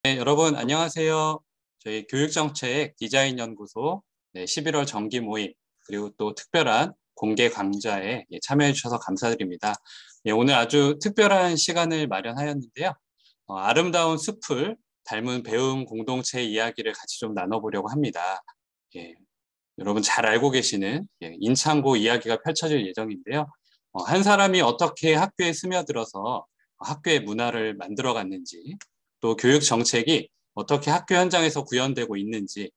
네, 여러분 안녕하세요. 저희 교육정책 디자인연구소 11월 정기 모임 그리고 또 특별한 공개 강좌에 참여해 주셔서 감사드립니다. 오늘 아주 특별한 시간을 마련하였는데요. 아름다운 숲을 닮은 배움 공동체 이야기를 같이 좀 나눠보려고 합니다. 예, 여러분 잘 알고 계시는 인창고 이야기가 펼쳐질 예정인데요. 한 사람이 어떻게 학교에 스며들어서 학교의 문화를 만들어갔는지, 또 교육 정책이 어떻게 학교 현장에서 구현되고 있는지,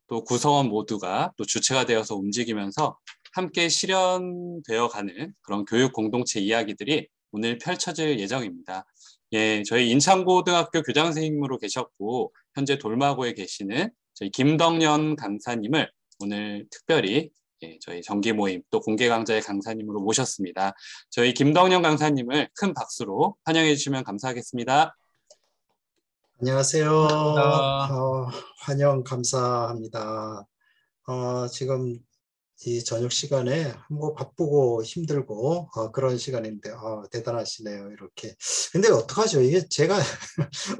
또 구성원 모두가 또 주체가 되어서 움직이면서 함께 실현되어 가는 그런 교육 공동체 이야기들이 오늘 펼쳐질 예정입니다. 예, 저희 인창고등학교 교장 선생님으로 계셨고 현재 돌마고에 계시는 저희 김덕년 강사님을 오늘 특별히 저희 정기 모임 또 공개 강좌의 강사님으로 모셨습니다. 저희 김덕년 강사님을 큰 박수로 환영해 주시면 감사하겠습니다. 안녕하세요. 감사합니다. 환영 감사합니다. 지금 이 저녁 시간에 뭐 바쁘고 힘들고 그런 시간인데 대단하시네요. 이렇게. 근데 어떡하죠? 이게 제가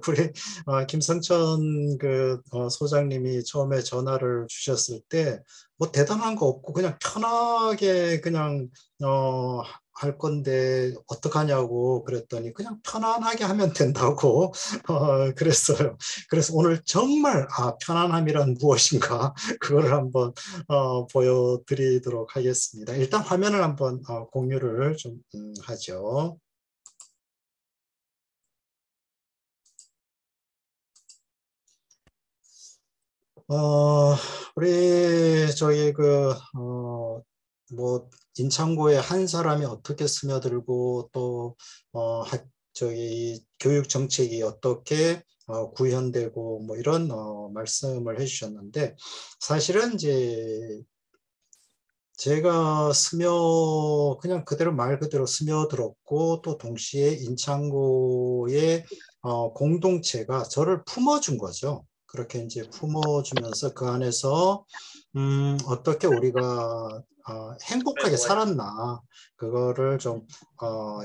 우리 김성천 소장님이 처음에 전화를 주셨을 때 뭐 대단한 거 없고 그냥 편하게 그냥 할 건데 어떡하냐고 그랬더니 그냥 편안하게 하면 된다고 그랬어요. 그래서 오늘 정말 편안함이란 무엇인가 그거를 한번 보여드리도록 하겠습니다. 일단 화면을 한번 공유를 좀 하죠. 우리 저희 뭐 인창고에 한 사람이 어떻게 스며들고 또 저희 교육 정책이 어떻게 구현되고 뭐 이런 말씀을 해주셨는데 사실은 이제 제가 그냥 그대로 말 그대로 스며들었고 또 동시에 인창고의 공동체가 저를 품어준 거죠. 그렇게 이제 품어주면서 그 안에서 어떻게 우리가 행복하게 살았나 그거를 좀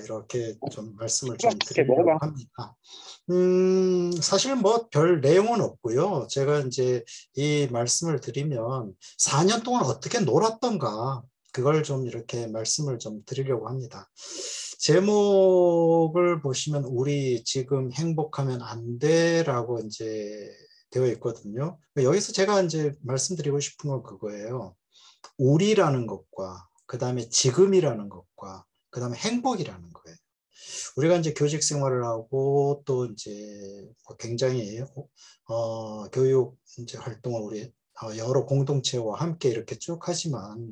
이렇게 좀 말씀을 좀 드리려고 합니다. 사실 뭐 별 내용은 없고요. 제가 이제 이 말씀을 드리면 4년 동안 어떻게 놀았던가 그걸 좀 이렇게 말씀을 좀 드리려고 합니다. 제목을 보시면 우리 지금 행복하면 안 돼라고 이제 되어 있거든요. 여기서 제가 이제 말씀드리고 싶은 건 그거예요. 우리라는 것과 그 다음에 지금이라는 것과 그 다음에 행복이라는 거예요. 우리가 이제 교직 생활을 하고 또 이제 굉장히 교육 이제 활동을 우리 여러 공동체와 함께 이렇게 쭉 하지만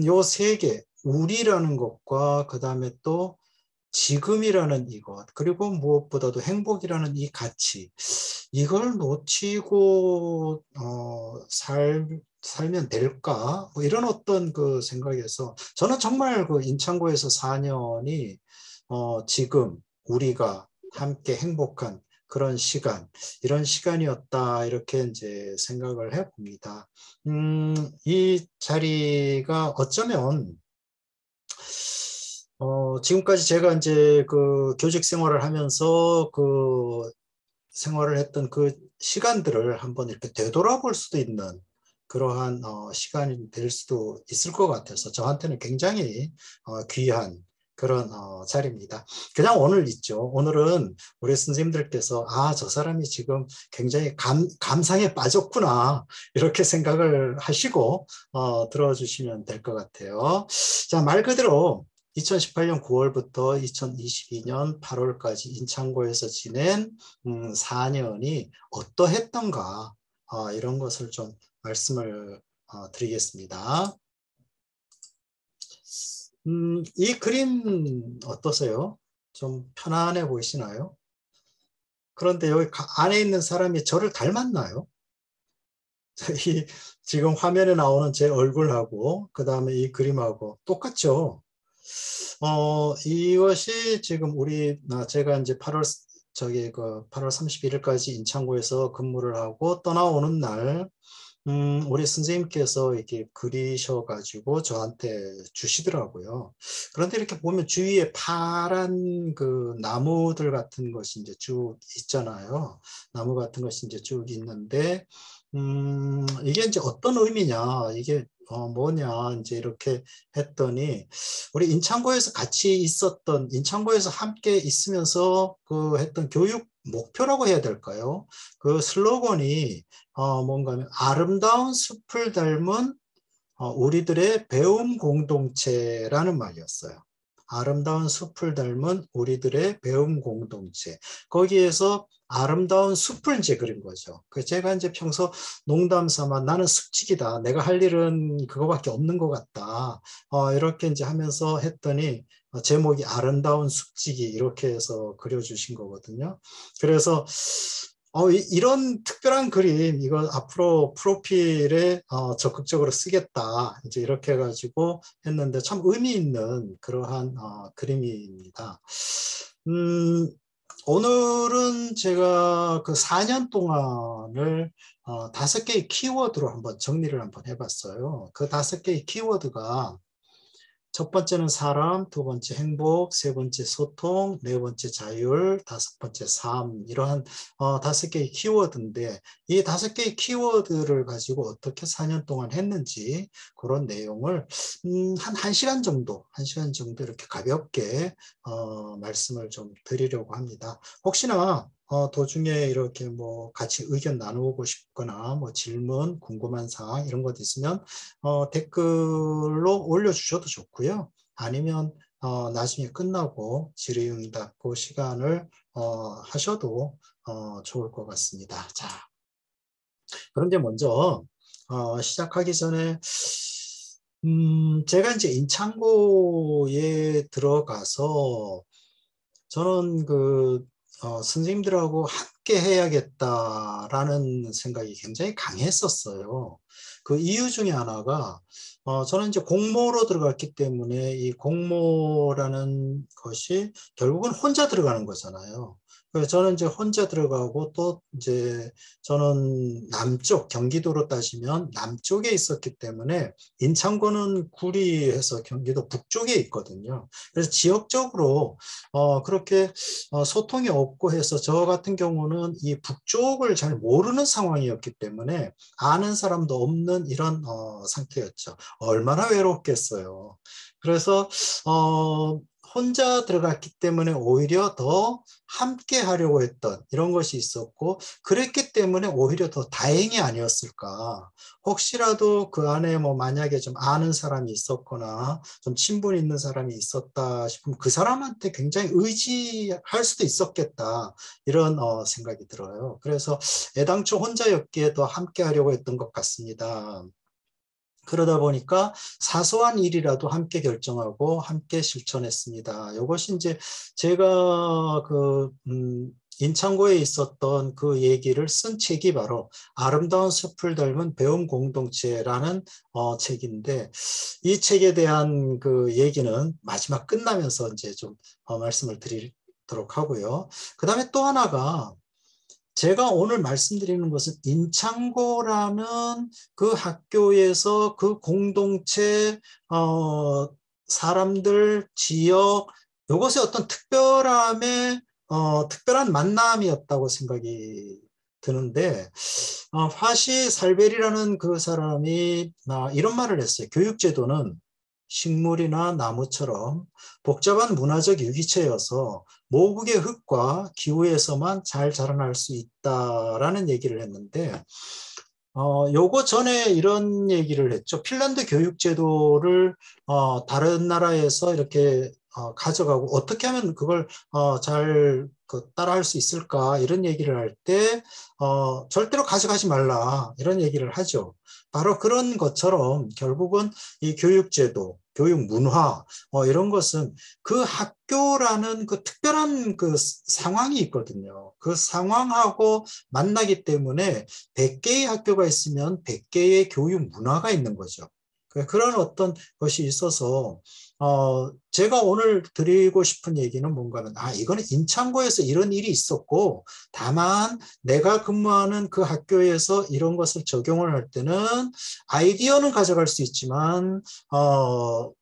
요 세 개, 우리라는 것과 그 다음에 또 지금이라는 이것, 그리고 무엇보다도 행복이라는 이 가치, 이걸 놓치고 살면 될까? 뭐 이런 어떤 그 생각에서 저는 정말 그 인창고에서 4년이 지금 우리가 함께 행복한 그런 시간, 이런 시간이었다 이렇게 이제 생각을 해봅니다. 이 자리가 어쩌면 지금까지 제가 이제 그 교직 생활을 하면서 그 생활을 했던 그 시간들을 한번 이렇게 되돌아볼 수도 있는 그러한 시간이 될 수도 있을 것 같아서 저한테는 굉장히 귀한 그런 자리입니다. 그냥 오늘 있죠. 오늘은 우리 선생님들께서 저 사람이 지금 굉장히 감상에 빠졌구나 이렇게 생각을 하시고 들어주시면 될 것 같아요. 자, 말 그대로 2018년 9월부터 2022년 8월까지 인창고에서 지낸 4년이 어떠했던가 이런 것을 좀 말씀을 드리겠습니다. 이 그림 어떠세요? 좀 편안해 보이시나요? 그런데 여기 안에 있는 사람이 저를 닮았나요? 지금 화면에 나오는 제 얼굴하고 그 다음에 이 그림하고 똑같죠? 이것이 지금 제가 이제 8월 31일까지 인창고에서 근무를 하고 떠나오는 날, 우리 선생님께서 이렇게 그리셔가지고 저한테 주시더라고요. 그런데 이렇게 보면 주위에 파란 그 나무들 같은 것이 이제 쭉 있잖아요. 나무 같은 것이 이제 쭉 있는데, 이게 이제 어떤 의미냐, 이게 뭐냐, 이제 이렇게 했더니, 우리 인창고에서 같이 있었던, 인창고에서 함께 있으면서 그 했던 교육 목표라고 해야 될까요? 그 슬로건이 뭔가 하면 아름다운 숲을 닮은 우리들의 배움 공동체라는 말이었어요. 아름다운 숲을 닮은 우리들의 배움 공동체. 거기에서 아름다운 숲을 이제 그린 거죠. 그 제가 이제 평소 농담 삼아 나는 숲치기다. 내가 할 일은 그거밖에 없는 것 같다. 이렇게 이제 하면서 했더니 제목이 아름다운 숲지기 이렇게 해서 그려주신 거거든요. 그래서 이런 특별한 그림, 이거 앞으로 프로필에 적극적으로 쓰겠다. 이제 이렇게 해가지고 했는데 참 의미 있는 그러한 그림입니다. 음, 오늘은 제가 그 4년 동안을 5개의 키워드로 한번 정리를 한번 해봤어요. 그 5개의 키워드가 첫 번째는 사람, 두 번째 행복, 세 번째 소통, 네 번째 자율, 다섯 번째 삶, 이러한 5개의 키워드인데 이 5개의 키워드를 가지고 어떻게 4년 동안 했는지 그런 내용을 한 1시간 정도, 1시간 정도 이렇게 가볍게 말씀을 좀 드리려고 합니다. 혹시나 도중에 이렇게 뭐 같이 의견 나누고 싶거나 뭐 질문, 궁금한 사항 이런 것 있으면 댓글로 올려주셔도 좋고요. 아니면 나중에 끝나고 질의응답 그 시간을 하셔도 좋을 것 같습니다. 자, 그런데 먼저 시작하기 전에 제가 이제 인창고에 들어가서 저는 그 선생님들하고 함께 해야겠다라는 생각이 굉장히 강했었어요. 그 이유 중에 하나가 저는 이제 공모로 들어갔기 때문에 이 공모라는 것이 결국은 혼자 들어가는 거잖아요. 그래서 저는 이제 혼자 들어가고 또 이제 저는 남쪽 경기도로 따지면 남쪽에 있었기 때문에 인창고는 구리에서 경기도 북쪽에 있거든요. 그래서 지역적으로 그렇게 소통이 없고 해서 저 같은 경우는 이 북쪽을 잘 모르는 상황이었기 때문에 아는 사람도 없는 이런 상태였죠. 얼마나 외롭겠어요. 그래서 혼자 들어갔기 때문에 오히려 더 함께 하려고 했던 이런 것이 있었고 그랬기 때문에 오히려 더 다행이 아니었을까. 혹시라도 그 안에 뭐 만약에 좀 아는 사람이 있었거나 좀 친분 있는 사람이 있었다 싶으면 그 사람한테 굉장히 의지할 수도 있었겠다 이런 생각이 들어요. 그래서 애당초 혼자였기에 더 함께 하려고 했던 것 같습니다. 그러다 보니까 사소한 일이라도 함께 결정하고 함께 실천했습니다. 이것이 이제 제가 인창고에 있었던 그 얘기를 쓴 책이 바로 아름다운 숲을 닮은 배움 공동체라는 책인데 이 책에 대한 그 얘기는 마지막 끝나면서 이제 좀 말씀을 드리도록 하고요. 그 다음에 또 하나가 제가 오늘 말씀드리는 것은 인창고라는 그 학교에서 그 공동체, 사람들, 지역, 이것의 어떤 특별한 만남이었다고 생각이 드는데, 화시 살베리라는 그 사람이 이런 말을 했어요. 교육제도는 식물이나 나무처럼 복잡한 문화적 유기체여서 모국의 흙과 기후에서만 잘 자라날 수 있다라는 얘기를 했는데 요거 전에 이런 얘기를 했죠. 핀란드 교육제도를 다른 나라에서 이렇게 가져가고 어떻게 하면 그걸 잘 따라할 수 있을까 이런 얘기를 할 때 절대로 가져가지 말라 이런 얘기를 하죠. 바로 그런 것처럼 결국은 이 교육제도, 교육 문화 이런 것은 그 학교라는 그 특별한 그 상황이 있거든요. 그 상황하고 만나기 때문에 100개의 학교가 있으면 100개의 교육 문화가 있는 거죠. 그런 어떤 것이 있어서 제가 오늘 드리고 싶은 얘기는 뭔가는, 이거는 인창고에서 이런 일이 있었고, 다만 내가 근무하는 그 학교에서 이런 것을 적용을 할 때는 아이디어는 가져갈 수 있지만,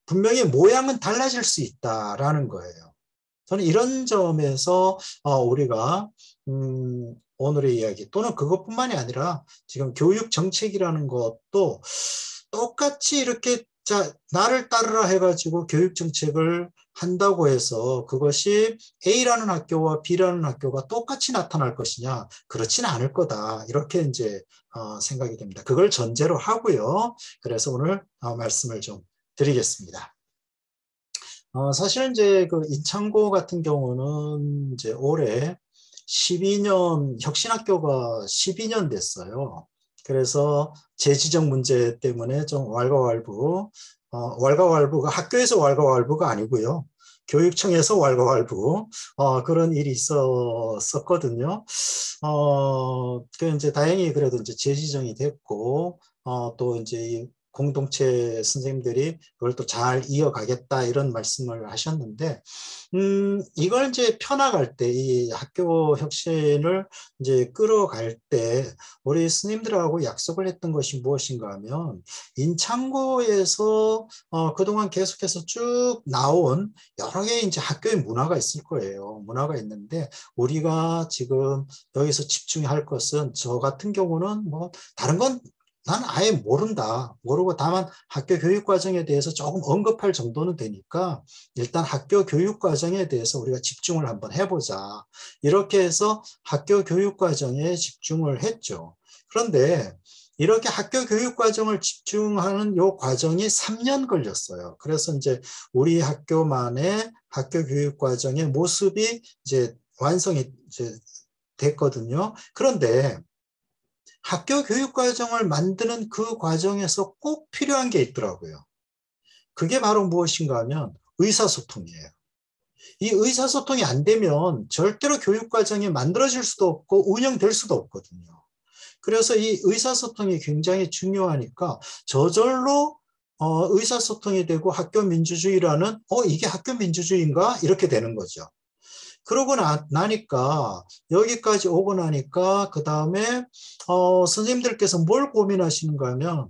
분명히 모양은 달라질 수 있다라는 거예요. 저는 이런 점에서 우리가 오늘의 이야기 또는 그것뿐만이 아니라 지금 교육 정책이라는 것도 똑같이 이렇게 나를 따르라 해가지고 교육 정책을 한다고 해서 그것이 A라는 학교와 B라는 학교가 똑같이 나타날 것이냐? 그렇지는 않을 거다. 이렇게 이제 생각이 됩니다. 그걸 전제로 하고요. 그래서 오늘 말씀을 좀 드리겠습니다. 사실은 이제 그 인창고 같은 경우는 이제 올해 12년, 혁신학교가 12년 됐어요. 그래서 재지정 문제 때문에 좀 왈가왈부가 학교에서 왈가왈부가 아니고요. 교육청에서 왈가왈부, 그런 일이 있었거든요. 그 이제 다행히 그래도 이제 재지정이 됐고, 또 이제 공동체 선생님들이 그걸 또 잘 이어가겠다 이런 말씀을 하셨는데, 이걸 이제 펴나갈 때, 이 학교 혁신을 이제 끌어갈 때, 우리 스님들하고 약속을 했던 것이 무엇인가 하면, 인창고에서 그동안 계속해서 쭉 나온 여러 개의 이제 학교의 문화가 있을 거예요. 문화가 있는데, 우리가 지금 여기서 집중할 것은 저 같은 경우는 뭐, 다른 건 난 아예 모른다. 모르고 다만 학교 교육 과정에 대해서 조금 언급할 정도는 되니까 일단 학교 교육 과정에 대해서 우리가 집중을 한번 해보자. 이렇게 해서 학교 교육 과정에 집중을 했죠. 그런데 이렇게 학교 교육 과정을 집중하는 요 과정이 3년 걸렸어요. 그래서 이제 우리 학교만의 학교 교육 과정의 모습이 이제 완성이 이제 됐거든요. 그런데 학교 교육 과정을 만드는 그 과정에서 꼭 필요한 게 있더라고요. 그게 바로 무엇인가 하면 의사소통이에요. 이 의사소통이 안 되면 절대로 교육 과정이 만들어질 수도 없고 운영될 수도 없거든요. 그래서 이 의사소통이 굉장히 중요하니까 저절로 의사소통이 되고 학교 민주주의라는 이게 학교 민주주의인가? 이렇게 되는 거죠. 그러고 나니까 여기까지 오고 나니까 그 다음에 선생님들께서 뭘 고민하시는가 하면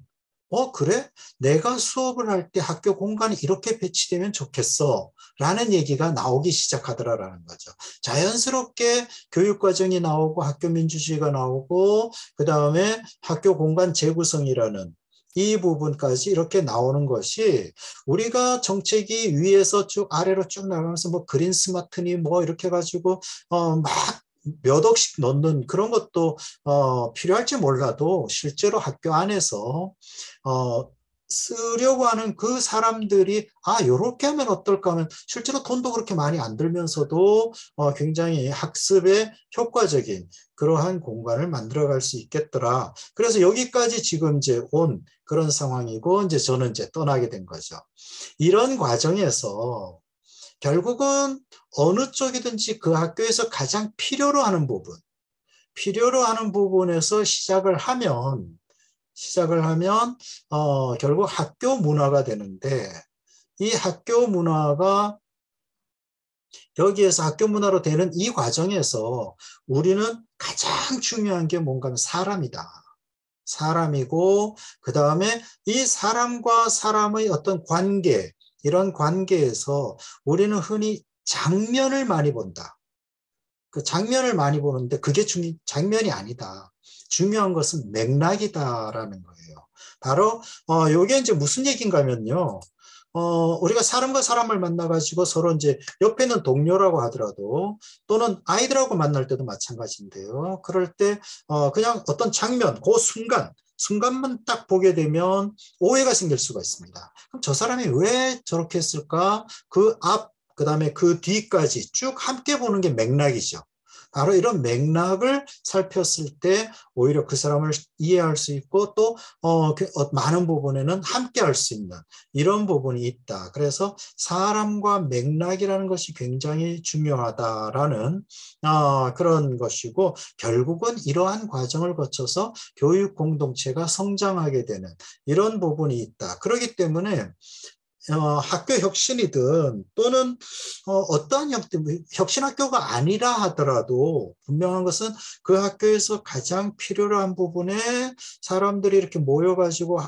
그래? 내가 수업을 할 때 학교 공간이 이렇게 배치되면 좋겠어 라는 얘기가 나오기 시작하더라라는 거죠. 자연스럽게 교육과정이 나오고 학교 민주주의가 나오고 그 다음에 학교 공간 재구성이라는 이 부분까지 이렇게 나오는 것이 우리가 정책이 위에서 쭉 아래로 쭉 나가면서 뭐 그린 스마트니 뭐 이렇게 해가지고 막 몇 억씩 넣는 그런 것도 필요할지 몰라도 실제로 학교 안에서 쓰려고 하는 그 사람들이 요렇게 하면 어떨까 하면 실제로 돈도 그렇게 많이 안 들면서도 굉장히 학습에 효과적인 그러한 공간을 만들어갈 수 있겠더라. 그래서 여기까지 지금 이제 온 그런 상황이고 이제 저는 이제 떠나게 된 거죠. 이런 과정에서 결국은 어느 쪽이든지 그 학교에서 가장 필요로 하는 부분에서 시작을 하면 결국 학교 문화가 되는데 이 학교 문화가 여기에서 학교 문화로 되는 이 과정에서 우리는 가장 중요한 게 뭔가 하면 사람이다. 사람이고 그 다음에 이 사람과 사람의 어떤 관계 이런 관계에서 우리는 흔히 장면을 많이 본다. 그 장면을 많이 보는데 그게 장면이 아니다. 중요한 것은 맥락이다라는 거예요. 바로 이게 이제 무슨 얘기인가 하면요. 우리가 사람과 사람을 만나가지고 서로 이제 옆에 있는 동료라고 하더라도 또는 아이들하고 만날 때도 마찬가지인데요. 그럴 때 그냥 어떤 장면, 그 순간만 딱 보게 되면 오해가 생길 수가 있습니다. 그럼 저 사람이 왜 저렇게 했을까? 그 다음에 그 뒤까지 쭉 함께 보는 게 맥락이죠. 바로 이런 맥락을 살폈을 때 오히려 그 사람을 이해할 수 있고 또 많은 부분에는 함께 할 수 있는 이런 부분이 있다. 그래서 사람과 맥락이라는 것이 굉장히 중요하다라는 그런 것이고 결국은 이러한 과정을 거쳐서 교육 공동체가 성장하게 되는 이런 부분이 있다. 그렇기 때문에 학교 혁신이든 또는 어떠한 혁신학교가 아니라 하더라도 분명한 것은 그 학교에서 가장 필요로 한 부분에 사람들이 이렇게 모여가지고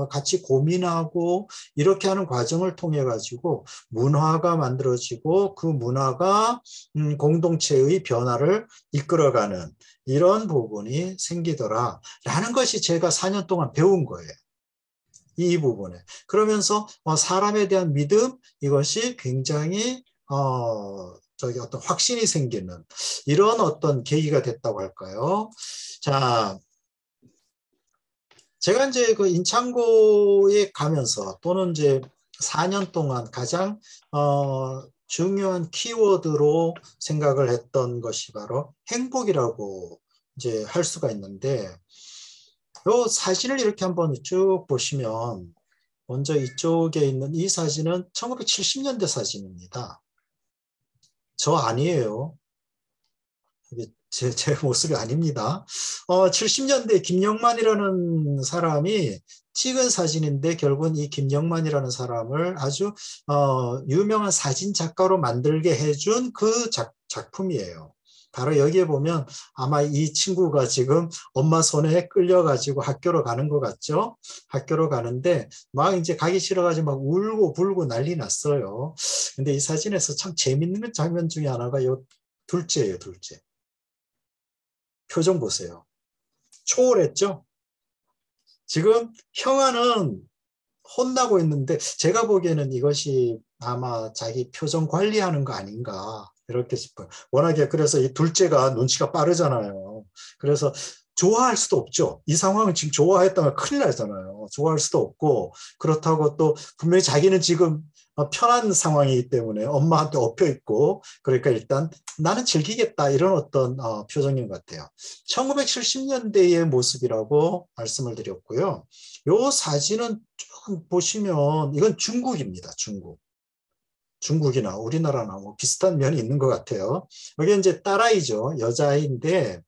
같이 고민하고 이렇게 하는 과정을 통해 가지고 문화가 만들어지고 그 문화가 공동체의 변화를 이끌어가는 이런 부분이 생기더라라는 것이 제가 4년 동안 배운 거예요. 이 부분에. 그러면서 사람에 대한 믿음, 이것이 굉장히 어떤 확신이 생기는 이런 어떤 계기가 됐다고 할까요? 자, 제가 이제 그 인창고에 가면서 또는 이제 4년 동안 가장 중요한 키워드로 생각을 했던 것이 바로 행복이라고 이제 할 수가 있는데, 이 사진을 이렇게 한번 쭉 보시면 먼저 이쪽에 있는 이 사진은 1970년대 사진입니다. 저 아니에요. 이게 제 모습이 아닙니다. 70년대 김영만이라는 사람이 찍은 사진인데 결국은 이 김영만이라는 사람을 아주 유명한 사진 작가로 만들게 해준 그 작품이에요. 바로 여기에 보면 아마 이 친구가 지금 엄마 손에 끌려가지고 학교로 가는 것 같죠? 학교로 가는데 막 이제 가기 싫어가지고 막 울고 불고 난리 났어요. 근데 이 사진에서 참 재밌는 장면 중에 하나가 요 둘째예요, 둘째. 표정 보세요. 초월했죠? 지금 형아는 혼나고 있는데 제가 보기에는 이것이 아마 자기 표정 관리하는 거 아닌가 이렇게 싶어요. 워낙에 그래서 이 둘째가 눈치가 빠르잖아요. 그래서 좋아할 수도 없죠. 이 상황을 지금 좋아했다면 큰일 나잖아요. 좋아할 수도 없고 그렇다고 또 분명히 자기는 지금 편한 상황이기 때문에 엄마한테 엎여 있고 그러니까 일단 나는 즐기겠다 이런 어떤 표정인 것 같아요. 1970년대의 모습이라고 말씀을 드렸고요. 이 사진은 쭉 보시면 이건 중국입니다. 중국. 중국이나 우리나라나 뭐 비슷한 면이 있는 것 같아요. 여기 이제 딸아이죠. 여자아이인데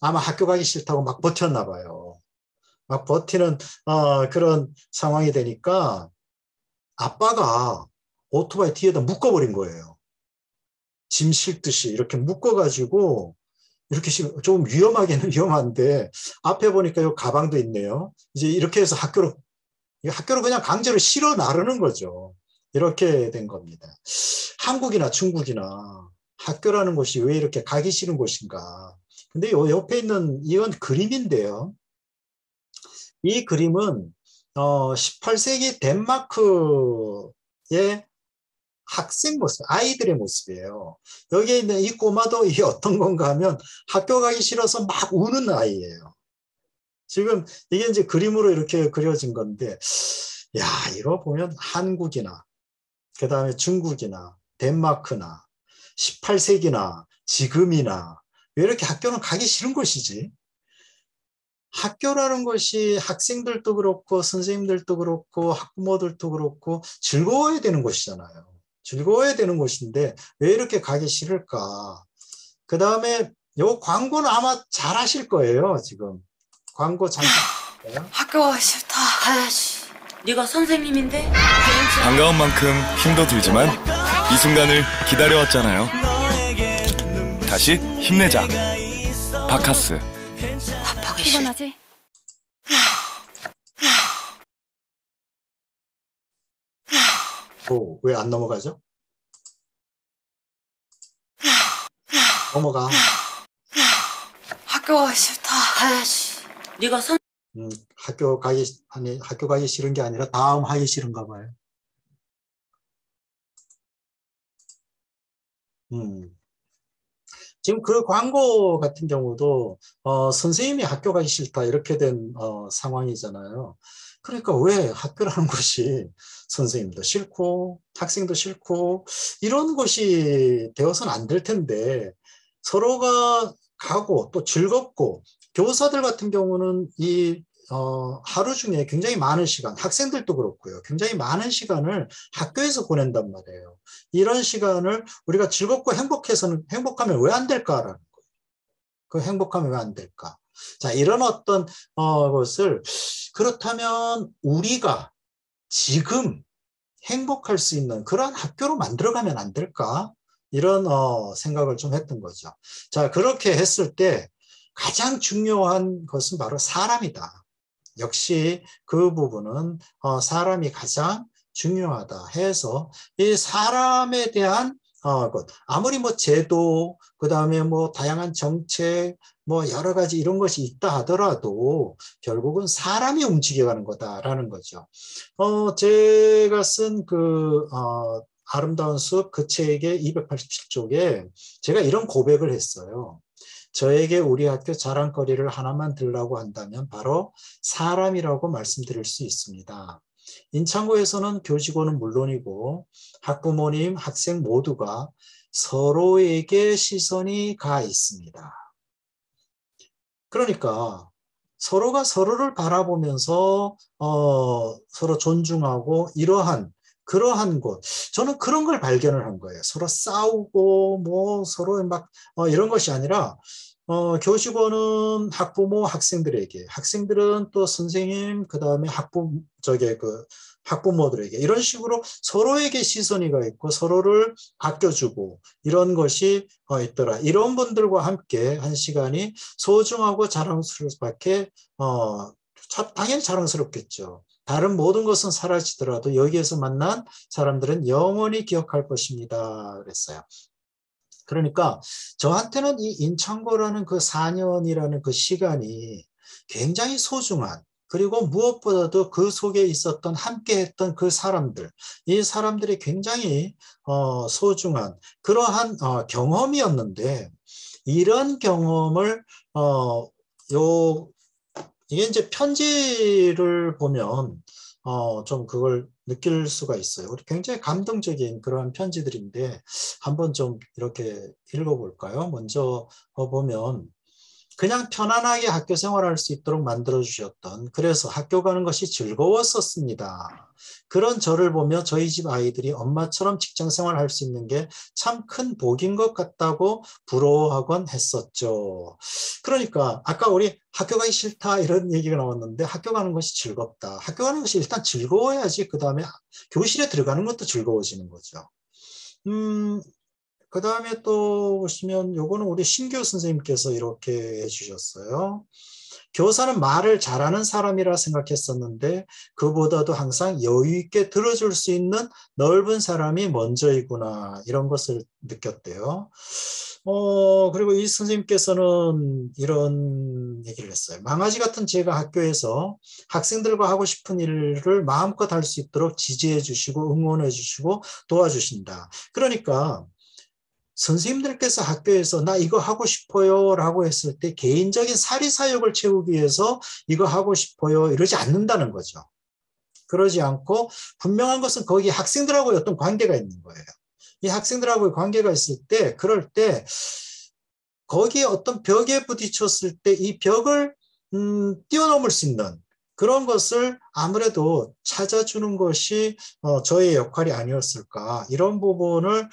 아마 학교 가기 싫다고 막 버텼나 봐요. 막 버티는 그런 상황이 되니까 아빠가 오토바이 뒤에다 묶어버린 거예요. 짐 실듯이 이렇게 묶어가지고 이렇게 좀 위험하게는 위험한데 앞에 보니까 이 가방도 있네요. 이제 이렇게 해서 학교로 그냥 강제로 실어 나르는 거죠. 이렇게 된 겁니다. 한국이나 중국이나 학교라는 곳이 왜 이렇게 가기 싫은 곳인가. 근데 요 옆에 있는 이건 그림인데요. 이 그림은 18세기 덴마크의 학생 모습, 아이들의 모습이에요. 여기에 있는 이 꼬마도 이게 어떤 건가 하면 학교 가기 싫어서 막 우는 아이예요. 지금 이게 이제 그림으로 이렇게 그려진 건데, 야, 이거 보면 한국이나, 그 다음에 중국이나, 덴마크나, 18세기나, 지금이나, 왜 이렇게 학교는 가기 싫은 곳이지? 학교라는 것이 학생들도 그렇고, 선생님들도 그렇고, 학부모들도 그렇고, 즐거워야 되는 곳이잖아요. 즐거워야 되는 곳인데, 왜 이렇게 가기 싫을까? 그 다음에, 요 광고는 아마 잘 하실 거예요, 지금. 광고 잠깐. 학교 가기 싫다. 아이씨, 네가 선생님인데? 반가운 만큼 힘도 들지만 이 순간을 기다려왔잖아요. 다시 힘내자. 바카스. 답하기 싫. 피곤하지? 왜 안 넘어가죠? 넘어가. 학교 가기 싫다. 아이씨, 네가 선. 학교 가기 싫은 게 아니라 다음 하기 싫은가 봐요. 지금 그 광고 같은 경우도 선생님이 학교 가기 싫다 이렇게 된 상황이잖아요. 그러니까 왜 학교라는 곳이 선생님도 싫고 학생도 싫고 이런 곳이 되어서는 안 될 텐데 서로가 가고 또 즐겁고 교사들 같은 경우는 이 하루 중에 굉장히 많은 시간, 학생들도 그렇고요. 굉장히 많은 시간을 학교에서 보낸단 말이에요. 이런 시간을 우리가 즐겁고 행복하면 왜 안 될까라는 거예요. 그 행복하면 왜 안 될까? 자, 이런 어떤 것을 그렇다면 우리가 지금 행복할 수 있는 그런 학교로 만들어가면 안 될까? 이런 생각을 좀 했던 거죠. 자, 그렇게 했을 때 가장 중요한 것은 바로 사람이다. 역시 그 부분은 사람이 가장 중요하다 해서 이 사람에 대한 아무리 뭐 제도, 그 다음에 뭐 다양한 정책, 뭐 여러 가지 이런 것이 있다 하더라도 결국은 사람이 움직여가는 거다라는 거죠. 제가 쓴 아름다운 숲 그 책의 287쪽에 제가 이런 고백을 했어요. 저에게 우리 학교 자랑거리를 하나만 들라고 한다면 바로 사람이라고 말씀드릴 수 있습니다. 인창고에서는 교직원은 물론이고 학부모님, 학생 모두가 서로에게 시선이 가 있습니다. 그러니까 서로가 서로를 바라보면서 서로 존중하고 그러한 곳, 저는 그런 걸 발견을 한 거예요. 서로 싸우고 뭐 서로 막 이런 것이 아니라 교직원은 학부모 학생들에게, 학생들은 또 선생님, 그 다음에 학부모들에게 이런 식으로 서로에게 시선이 가 있고 서로를 아껴주고 이런 것이 있더라. 이런 분들과 함께 한 시간이 소중하고 자랑스러울 수밖에 당연히 자랑스럽겠죠. 다른 모든 것은 사라지더라도 여기에서 만난 사람들은 영원히 기억할 것입니다. 그랬어요. 그러니까 저한테는 이 인창고라는 그 4년이라는 그 시간이 굉장히 소중한, 그리고 무엇보다도 그 속에 있었던 함께했던 그 사람들, 이 사람들이 굉장히 소중한 그러한 경험이었는데, 이런 경험을 이게 이제 편지를 보면 좀 그걸 느낄 수가 있어요. 우리 굉장히 감동적인 그러한 편지들인데 한번 좀 이렇게 읽어볼까요? 먼저 보면 그냥 편안하게 학교 생활할 수 있도록 만들어주셨던, 그래서 학교 가는 것이 즐거웠었습니다. 그런 저를 보며 저희 집 아이들이 엄마처럼 직장 생활할 수 있는 게 참 큰 복인 것 같다고 부러워하곤 했었죠. 그러니까 아까 우리 학교 가기 싫다 이런 얘기가 나왔는데 학교 가는 것이 즐겁다. 학교 가는 것이 일단 즐거워야지 그 다음에 교실에 들어가는 것도 즐거워지는 거죠. 그 다음에 또 보시면 요거는 우리 신교 선생님께서 이렇게 해주셨어요. 교사는 말을 잘하는 사람이라 생각했었는데 그보다도 항상 여유 있게 들어줄 수 있는 넓은 사람이 먼저이구나, 이런 것을 느꼈대요. 그리고 이 선생님께서는 이런 얘기를 했어요. 망아지 같은 제가 학교에서 학생들과 하고 싶은 일을 마음껏 할 수 있도록 지지해 주시고 응원해 주시고 도와주신다. 그러니까 선생님들께서 학교에서 나 이거 하고 싶어요 라고 했을 때 개인적인 사리사욕을 채우기 위해서 이거 하고 싶어요 이러지 않는다는 거죠. 그러지 않고 분명한 것은 거기 학생들하고 어떤 관계가 있는 거예요. 이 학생들하고의 관계가 있을 때, 그럴 때 거기에 어떤 벽에 부딪혔을 때 이 벽을 뛰어넘을 수 있는 그런 것을 아무래도 찾아주는 것이 저의 역할이 아니었을까, 이런 부분을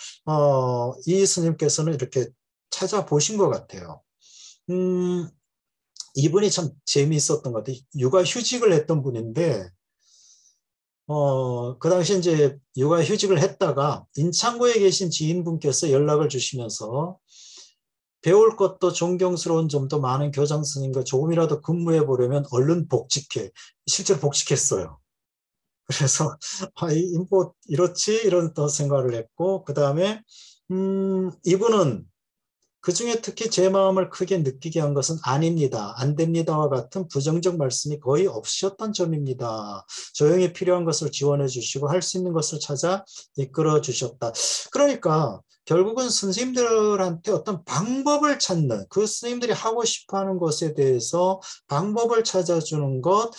이 스님께서는 이렇게 찾아보신 것 같아요. 이분이 참 재미있었던 것 같아요. 육아휴직을 했던 분인데 그 당시 이제 육아휴직을 했다가 인창고에 계신 지인분께서 연락을 주시면서 배울 것도 존경스러운 점도 많은 교장 선생님과 조금이라도 근무해 보려면 얼른 복직해. 실제로 복직했어요. 그래서 뭐 이렇지 이런 또 생각을 했고, 그 다음에 이분은 그중에 특히 제 마음을 크게 느끼게 한 것은 아닙니다, 안 됩니다와 같은 부정적 말씀이 거의 없으셨던 점입니다. 조용히 필요한 것을 지원해 주시고 할 수 있는 것을 찾아 이끌어 주셨다. 그러니까 결국은 선생님들한테 어떤 방법을 찾는, 그 선생님들이 하고 싶어하는 것에 대해서 방법을 찾아주는 것,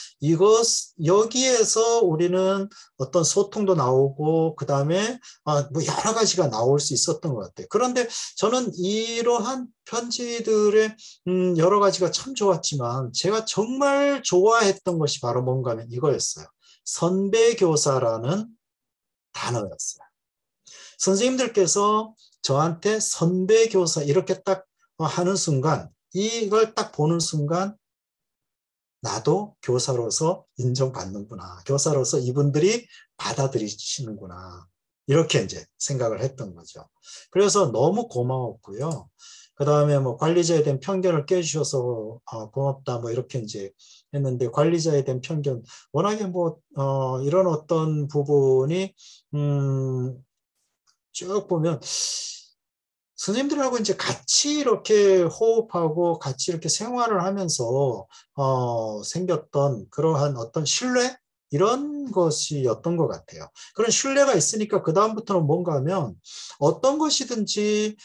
여기에서 우리는 어떤 소통도 나오고 그 다음에 뭐 여러 가지가 나올 수 있었던 것 같아요. 그런데 저는 이러한 편지들의 여러 가지가 참 좋았지만 제가 정말 좋아했던 것이 바로 뭔가 하면 이거였어요. 선배교사라는 단어였어요. 선생님들께서 저한테 선배교사 이렇게 딱 하는 순간, 이걸 딱 보는 순간 나도 교사로서 인정받는구나. 교사로서 이분들이 받아들이시는구나. 이렇게 이제 생각을 했던 거죠. 그래서 너무 고마웠고요. 그 다음에 뭐 관리자에 대한 편견을 깨주셔서 고맙다 뭐 이렇게 이제 했는데, 관리자에 대한 편견 워낙에 뭐 이런 어떤 부분이 쭉 보면 선생님들하고 이제 같이 이렇게 호흡하고 같이 이렇게 생활을 하면서 생겼던 그러한 어떤 신뢰, 이런 것이었던 것 같아요. 그런 신뢰가 있으니까 그 다음부터는 뭔가 하면 어떤 것이든지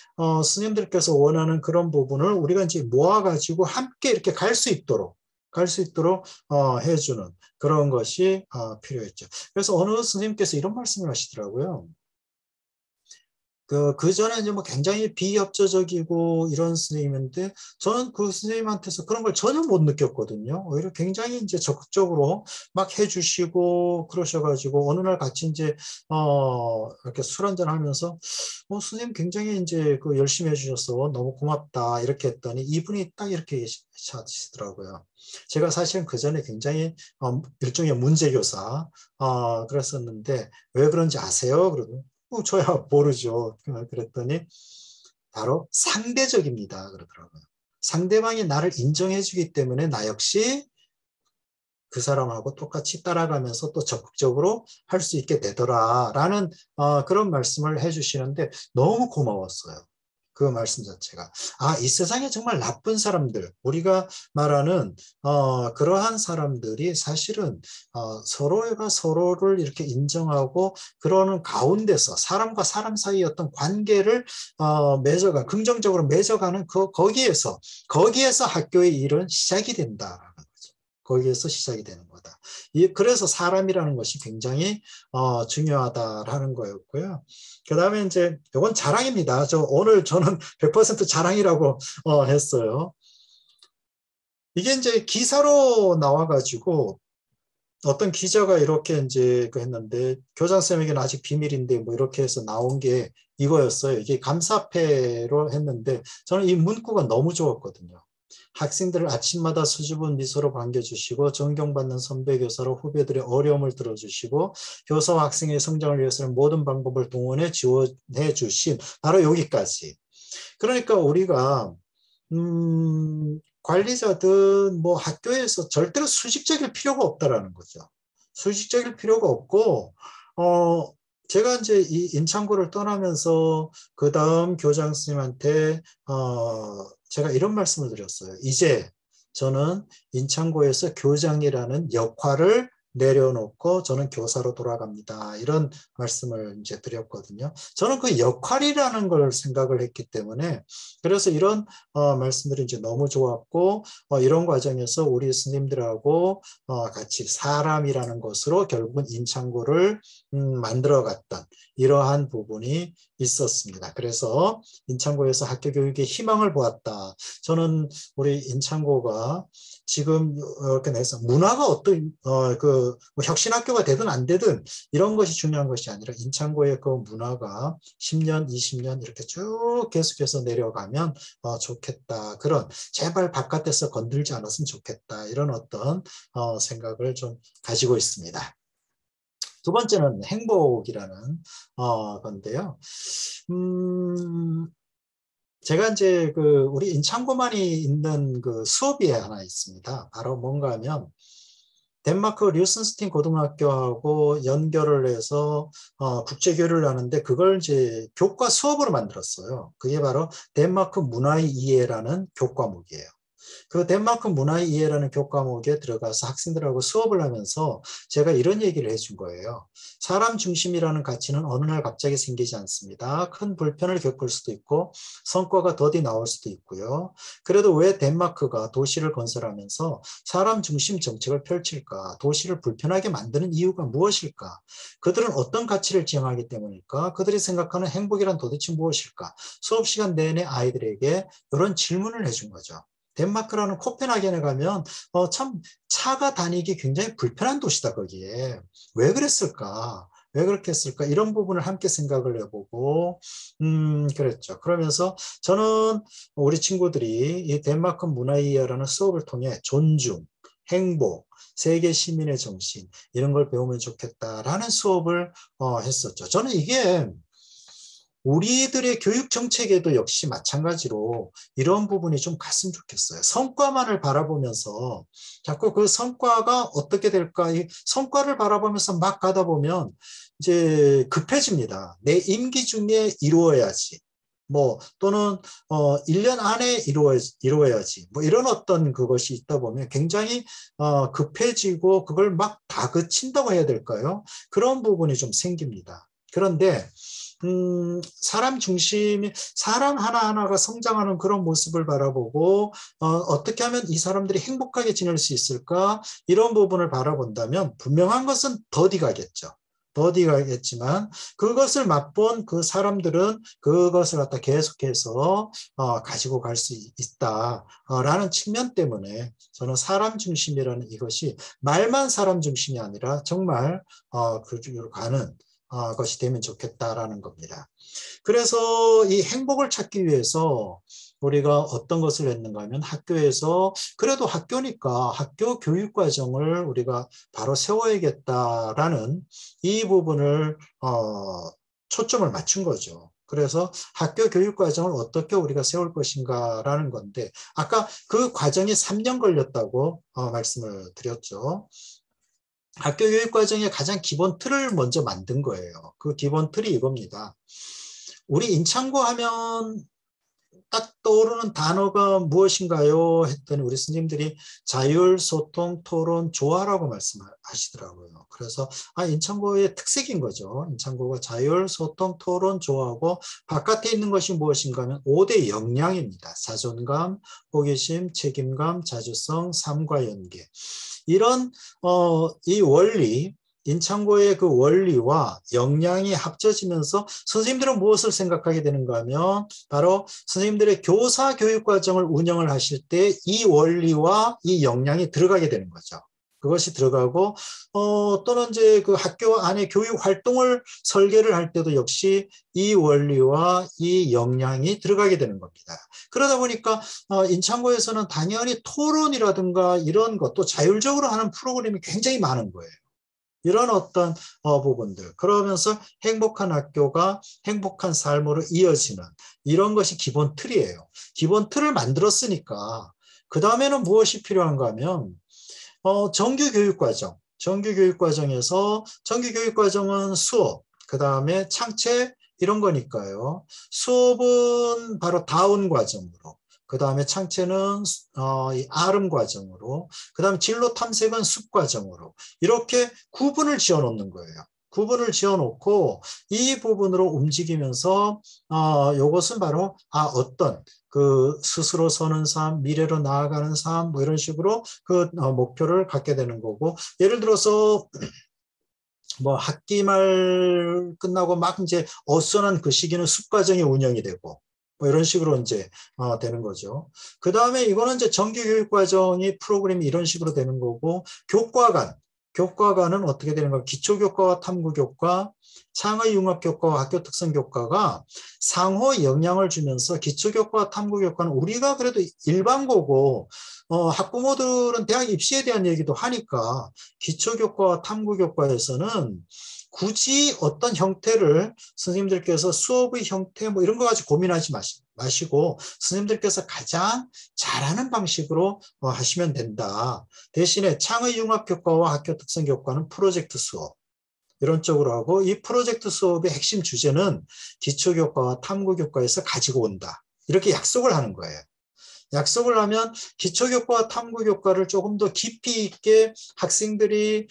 스님들께서 원하는 그런 부분을 우리가 이제 모아가지고 함께 이렇게 갈 수 있도록 해주는 그런 것이 필요했죠. 그래서 어느 스님께서 이런 말씀을 하시더라고요. 그 전에 이제 뭐 굉장히 비협조적이고 이런 스님인데, 저는 그 스님한테서 그런 걸 전혀 못 느꼈거든요. 오히려 굉장히 이제 적극적으로 막 해주시고 그러셔가지고, 어느 날 같이 이제 이렇게 술 한잔 하면서 스님 굉장히 이제 그 열심히 해주셔서 너무 고맙다 이렇게 했더니, 이분이 딱 이렇게 하시더라고요. 제가 사실은 그 전에 굉장히 일종의 문제교사 그랬었는데 왜 그런지 아세요? 그러더니 저야 모르죠. 그랬더니 바로 상대적입니다. 그러더라고요. 상대방이 나를 인정해주기 때문에 나 역시 그 사람하고 똑같이 따라가면서 또 적극적으로 할 수 있게 되더라라는 그런 말씀을 해주시는데 너무 고마웠어요. 그 말씀 자체가. 이 세상에 정말 나쁜 사람들, 우리가 말하는 그러한 사람들이 사실은 서로가 서로를 이렇게 인정하고 그러는 가운데서 사람과 사람 사이의 어떤 관계를 긍정적으로 맺어가는 거기에서 학교의 일은 시작이 된다. 거기에서 시작이 되는 거다. 그래서 사람이라는 것이 굉장히 중요하다라는 거였고요. 그 다음에 이제 이건 자랑입니다. 오늘 저는 100% 자랑이라고 했어요. 이게 이제 기사로 나와가지고 어떤 기자가 이렇게 이제 했는데, 교장선생님에게는 아직 비밀인데 뭐 이렇게 해서 나온 게 이거였어요. 이게 감사패로 했는데 저는 이 문구가 너무 좋았거든요. 학생들을 아침마다 수줍은 미소로 반겨주시고 존경받는 선배 교사로 후배들의 어려움을 들어주시고 교사와 학생의 성장을 위해서는 모든 방법을 동원해 지원해 주신, 바로 여기까지. 그러니까 우리가 관리자든 뭐 학교에서 절대로 수직적일 필요가 없다라는 거죠. 수직적일 필요가 없고 제가 이제 이 인창고를 떠나면서 그 다음 교장 선생님한테 제가 이런 말씀을 드렸어요. 이제 저는 인창고에서 교장이라는 역할을 내려놓고 저는 교사로 돌아갑니다. 이런 말씀을 이제 드렸거든요. 저는 그 역할이라는 걸 생각을 했기 때문에, 그래서 이런 말씀들이 이제 너무 좋았고, 이런 과정에서 우리 스님들하고 같이 사람이라는 것으로 결국은 인창고를 만들어갔던 이러한 부분이 있었습니다. 그래서 인창고에서 학교 교육의 희망을 보았다. 저는 우리 인창고가 지금 이렇게 내서 문화가 어떤 뭐 혁신학교가 되든 안 되든 이런 것이 중요한 것이 아니라 인창고의 그 문화가 10년, 20년 이렇게 쭉 계속해서 내려가면 좋겠다. 그런, 제발 바깥에서 건들지 않았으면 좋겠다. 이런 어떤 생각을 좀 가지고 있습니다. 두 번째는 행복이라는 건데요. 제가 이제 우리 인창고만이 있는 그 수업이 하나 있습니다. 바로 뭔가 하면 덴마크 류슨스틴 고등학교하고 연결을 해서 국제교류를 하는데, 그걸 이제 교과 수업으로 만들었어요. 그게 바로 덴마크 문화의 이해라는 교과목이에요. 그 덴마크 문화의 이해라는 교과목에 들어가서 학생들하고 수업을 하면서 제가 이런 얘기를 해준 거예요. 사람 중심이라는 가치는 어느 날 갑자기 생기지 않습니다. 큰 불편을 겪을 수도 있고 성과가 더디 나올 수도 있고요. 그래도 왜 덴마크가 도시를 건설하면서 사람 중심 정책을 펼칠까? 도시를 불편하게 만드는 이유가 무엇일까? 그들은 어떤 가치를 지향하기 때문일까? 그들이 생각하는 행복이란 도대체 무엇일까? 수업 시간 내내 아이들에게 이런 질문을 해준 거죠. 덴마크라는 코펜하겐에 가면 참 차가 다니기 굉장히 불편한 도시다. 거기에 왜 그랬을까? 왜 그렇게 했을까? 이런 부분을 함께 생각을 해보고 그랬죠. 그러면서 저는 우리 친구들이 이 덴마크 문화이해라는 수업을 통해 존중, 행복, 세계 시민의 정신 이런 걸 배우면 좋겠다라는 수업을 했었죠. 저는 이게 우리들의 교육 정책에도 역시 마찬가지로 이런 부분이 좀 갔으면 좋겠어요. 성과만을 바라보면서 자꾸 그 성과가 어떻게 될까, 이 성과를 바라보면서 막 가다 보면 이제 급해집니다. 내 임기 중에 이루어야지. 뭐 또는 1년 안에 이루어야지. 뭐 이런 어떤 그것이 있다 보면 굉장히 급해지고 그걸 막 다그친다고 해야 될까요? 그런 부분이 좀 생깁니다. 그런데 사람 중심이 사람 하나하나가 성장하는 그런 모습을 바라보고 어떻게 하면 이 사람들이 행복하게 지낼 수 있을까 이런 부분을 바라본다면 분명한 것은 더디 가겠죠. 더디 가겠지만 그것을 맛본 그 사람들은 그것을 갖다 계속해서 가지고 갈 수 있다라는 측면 때문에 저는 사람 중심이라는 이것이 말만 사람 중심이 아니라 정말 그쪽으로 가는 것이 되면 좋겠다라는 겁니다. 그래서 이 행복을 찾기 위해서 우리가 어떤 것을 했는가 하면 학교에서 그래도 학교니까 학교 교육 과정을 우리가 바로 세워야겠다라는 이 부분을 초점을 맞춘 거죠. 그래서 학교 교육 과정을 어떻게 우리가 세울 것인가라는 건데 아까 그 과정이 3년 걸렸다고 말씀을 드렸죠. 학교 교육 과정의 가장 기본 틀을 먼저 만든 거예요. 그 기본 틀이 이겁니다. 우리 인창고 하면 딱 떠오르는 단어가 무엇인가요? 했더니 우리 스님들이 자율, 소통, 토론, 조화라고 말씀하시더라고요. 그래서 인창고의 특색인 거죠. 인창고가 자율, 소통, 토론, 조화고 바깥에 있는 것이 무엇인가 하면 5대 역량입니다. 자존감, 호기심, 책임감, 자주성, 삶과 연계. 이런 이 원리, 인창고의 그 원리와 역량이 합쳐지면서 선생님들은 무엇을 생각하게 되는가 하면 바로 선생님들의 교사 교육 과정을 운영을 하실 때 이 원리와 이 역량이 들어가게 되는 거죠. 그것이 들어가고 또는 이제 그 학교 안에 교육 활동을 설계를 할 때도 역시 이 원리와 이 역량이 들어가게 되는 겁니다. 그러다 보니까 인창고에서는 당연히 토론이라든가 이런 것도 자율적으로 하는 프로그램이 굉장히 많은 거예요. 이런 어떤 부분들 그러면서 행복한 학교가 행복한 삶으로 이어지는 이런 것이 기본 틀이에요. 기본 틀을 만들었으니까 그 다음에는 무엇이 필요한가 하면 정규교육과정, 정규교육과정에서 정규교육과정은 수업, 그 다음에 창체 이런 거니까요. 수업은 바로 다운 과정으로, 그 다음에 창체는 아름 과정으로, 그 다음에 진로 탐색은 숲 과정으로 이렇게 구분을 지어 놓는 거예요. 구분을 지어 놓고 이 부분으로 움직이면서 이것은 바로 어떤 그 스스로 서는 삶, 미래로 나아가는 삶 뭐 이런 식으로 그 목표를 갖게 되는 거고 예를 들어서 뭐 학기 말 끝나고 막 이제 어수선한 그 시기는 숲 과정이 운영이 되고 뭐 이런 식으로 이제 되는 거죠. 그 다음에 이거는 이제 정규 교육 과정이 프로그램이 이런 식으로 되는 거고 교과관은 어떻게 되는 가 기초교과와 탐구교과, 창의융합교과와 학교특성교과가 상호 영향을 주면서 기초교과와 탐구교과는 우리가 그래도 일반고고 학부모들은 대학 입시에 대한 얘기도 하니까 기초교과와 탐구교과에서는 굳이 어떤 형태를 선생님들께서 수업의 형태 뭐 이런 거 가지고 고민하지 마시고 선생님들께서 가장 잘하는 방식으로 하시면 된다. 대신에 창의융합교과와 학교특성교과는 프로젝트 수업 이런 쪽으로 하고 이 프로젝트 수업의 핵심 주제는 기초교과와 탐구교과에서 가지고 온다. 이렇게 약속을 하는 거예요. 약속을 하면 기초교과와 탐구교과를 조금 더 깊이 있게 학생들이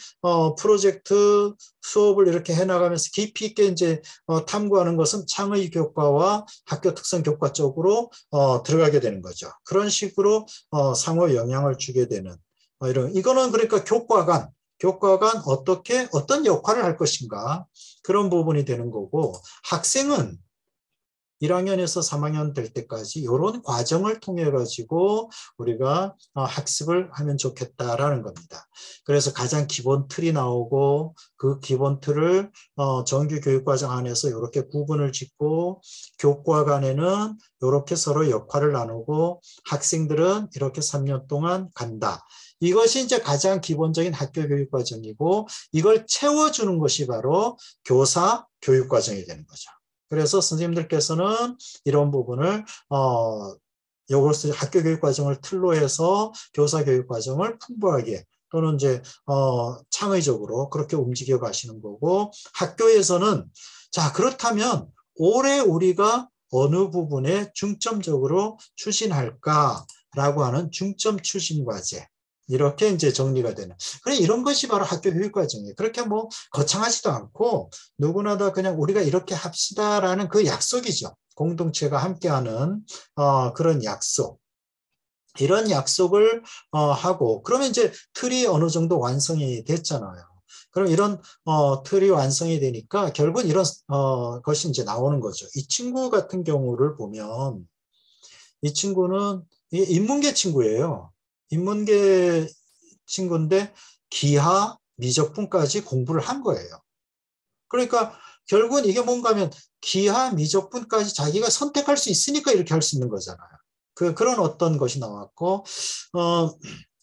프로젝트 수업을 이렇게 해나가면서 깊이 있게 이제 탐구하는 것은 창의교과와 학교특성교과 쪽으로 들어가게 되는 거죠. 그런 식으로 상호 영향을 주게 되는 이거는 그러니까 교과관 어떻게 어떤 역할을 할 것인가 그런 부분이 되는 거고 학생은 1학년에서 3학년 될 때까지 이런 과정을 통해 가지고 우리가 학습을 하면 좋겠다라는 겁니다. 그래서 가장 기본 틀이 나오고 그 기본 틀을 정규 교육과정 안에서 이렇게 구분을 짓고 교과 간에는 이렇게 서로 역할을 나누고 학생들은 이렇게 3년 동안 간다. 이것이 이제 가장 기본적인 학교 교육과정이고 이걸 채워주는 것이 바로 교사 교육과정이 되는 거죠. 그래서 선생님들께서는 이런 부분을 이것을 학교 교육과정을 틀로 해서 교사 교육과정을 풍부하게 또는 이제 창의적으로 그렇게 움직여 가시는 거고 학교에서는 자 그렇다면 올해 우리가 어느 부분에 중점적으로 추진할까라고 하는 중점 추진 과제 이렇게 이제 정리가 되는. 그래 이런 것이 바로 학교 교육과정이에요. 그렇게 뭐 거창하지도 않고 누구나 다 그냥 우리가 이렇게 합시다라는 그 약속이죠. 공동체가 함께하는 그런 약속. 이런 약속을 하고 그러면 이제 틀이 어느 정도 완성이 됐잖아요. 그럼 이런 틀이 완성이 되니까 결국은 이런 것이 이제 나오는 거죠. 이 친구 같은 경우를 보면 이 친구는 인문계 친구예요. 인문계 친구인데 기하, 미적분까지 공부를 한 거예요. 그러니까 결국은 이게 뭔가 하면 기하, 미적분까지 자기가 선택할 수 있으니까 이렇게 할 수 있는 거잖아요. 그런 어떤 것이 나왔고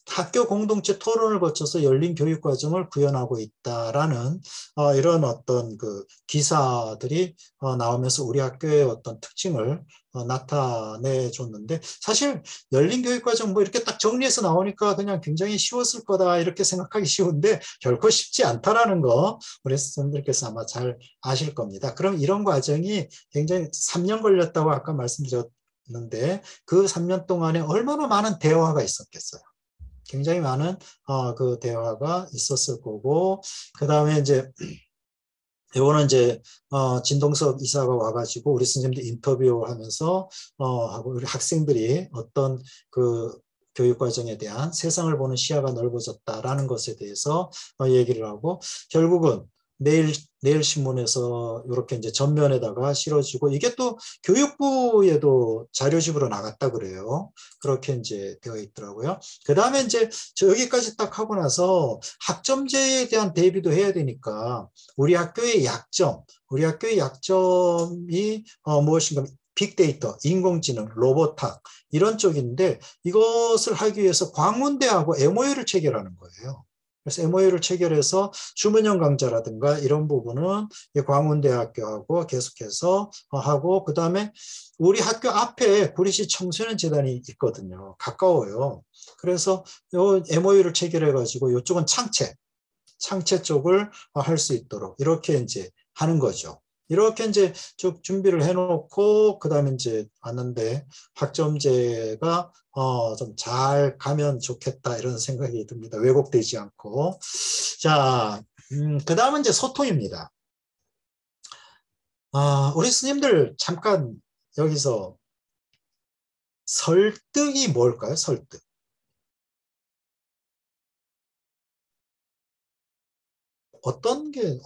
학교 공동체 토론을 거쳐서 열린 교육 과정을 구현하고 있다라는 이런 어떤 그 기사들이 나오면서 우리 학교의 어떤 특징을 나타내 줬는데 사실 열린 교육 과정 뭐 이렇게 딱 정리해서 나오니까 그냥 굉장히 쉬웠을 거다 이렇게 생각하기 쉬운데 결코 쉽지 않다라는 거 우리 선생님들께서 아마 잘 아실 겁니다. 그럼 이런 과정이 굉장히 3년 걸렸다고 아까 말씀드렸는데 그 3년 동안에 얼마나 많은 대화가 있었겠어요. 굉장히 많은 그 대화가 있었을 거고 그 다음에 이제 이거는 이제 진동석 이사가 와가지고 우리 선생님들 인터뷰하면서 하고 우리 학생들이 어떤 그 교육 과정에 대한 세상을 보는 시야가 넓어졌다라는 것에 대해서 얘기를 하고 결국은 내일 신문에서 이렇게 이제 전면에다가 실어지고 이게 또 교육부에도 자료집으로 나갔다 그래요. 그렇게 이제 되어 있더라고요. 그 다음에 이제 여기까지 딱 하고 나서 학점제에 대한 대비도 해야 되니까 우리 학교의 약점이 무엇인가 빅데이터, 인공지능, 로봇학 이런 쪽인데 이것을 하기 위해서 광운대하고 MOU를 체결하는 거예요. 그래서 MOU를 체결해서 주문형 강좌라든가 이런 부분은 광운대학교하고 계속해서 하고 그 다음에 우리 학교 앞에 구리시 청소년 재단이 있거든요. 가까워요. 그래서 요 MOU를 체결해 가지고 이쪽은 창체 쪽을 할 수 있도록 이렇게 이제 하는 거죠. 이렇게 이제 쭉 준비를 해놓고 그 다음에 이제 왔는데 학점제가 좀 잘 가면 좋겠다 이런 생각이 듭니다. 왜곡되지 않고. 자, 그 다음은 이제 소통입니다. 우리 스님들 잠깐 여기서 설득이 뭘까요? 설득. 어떤 게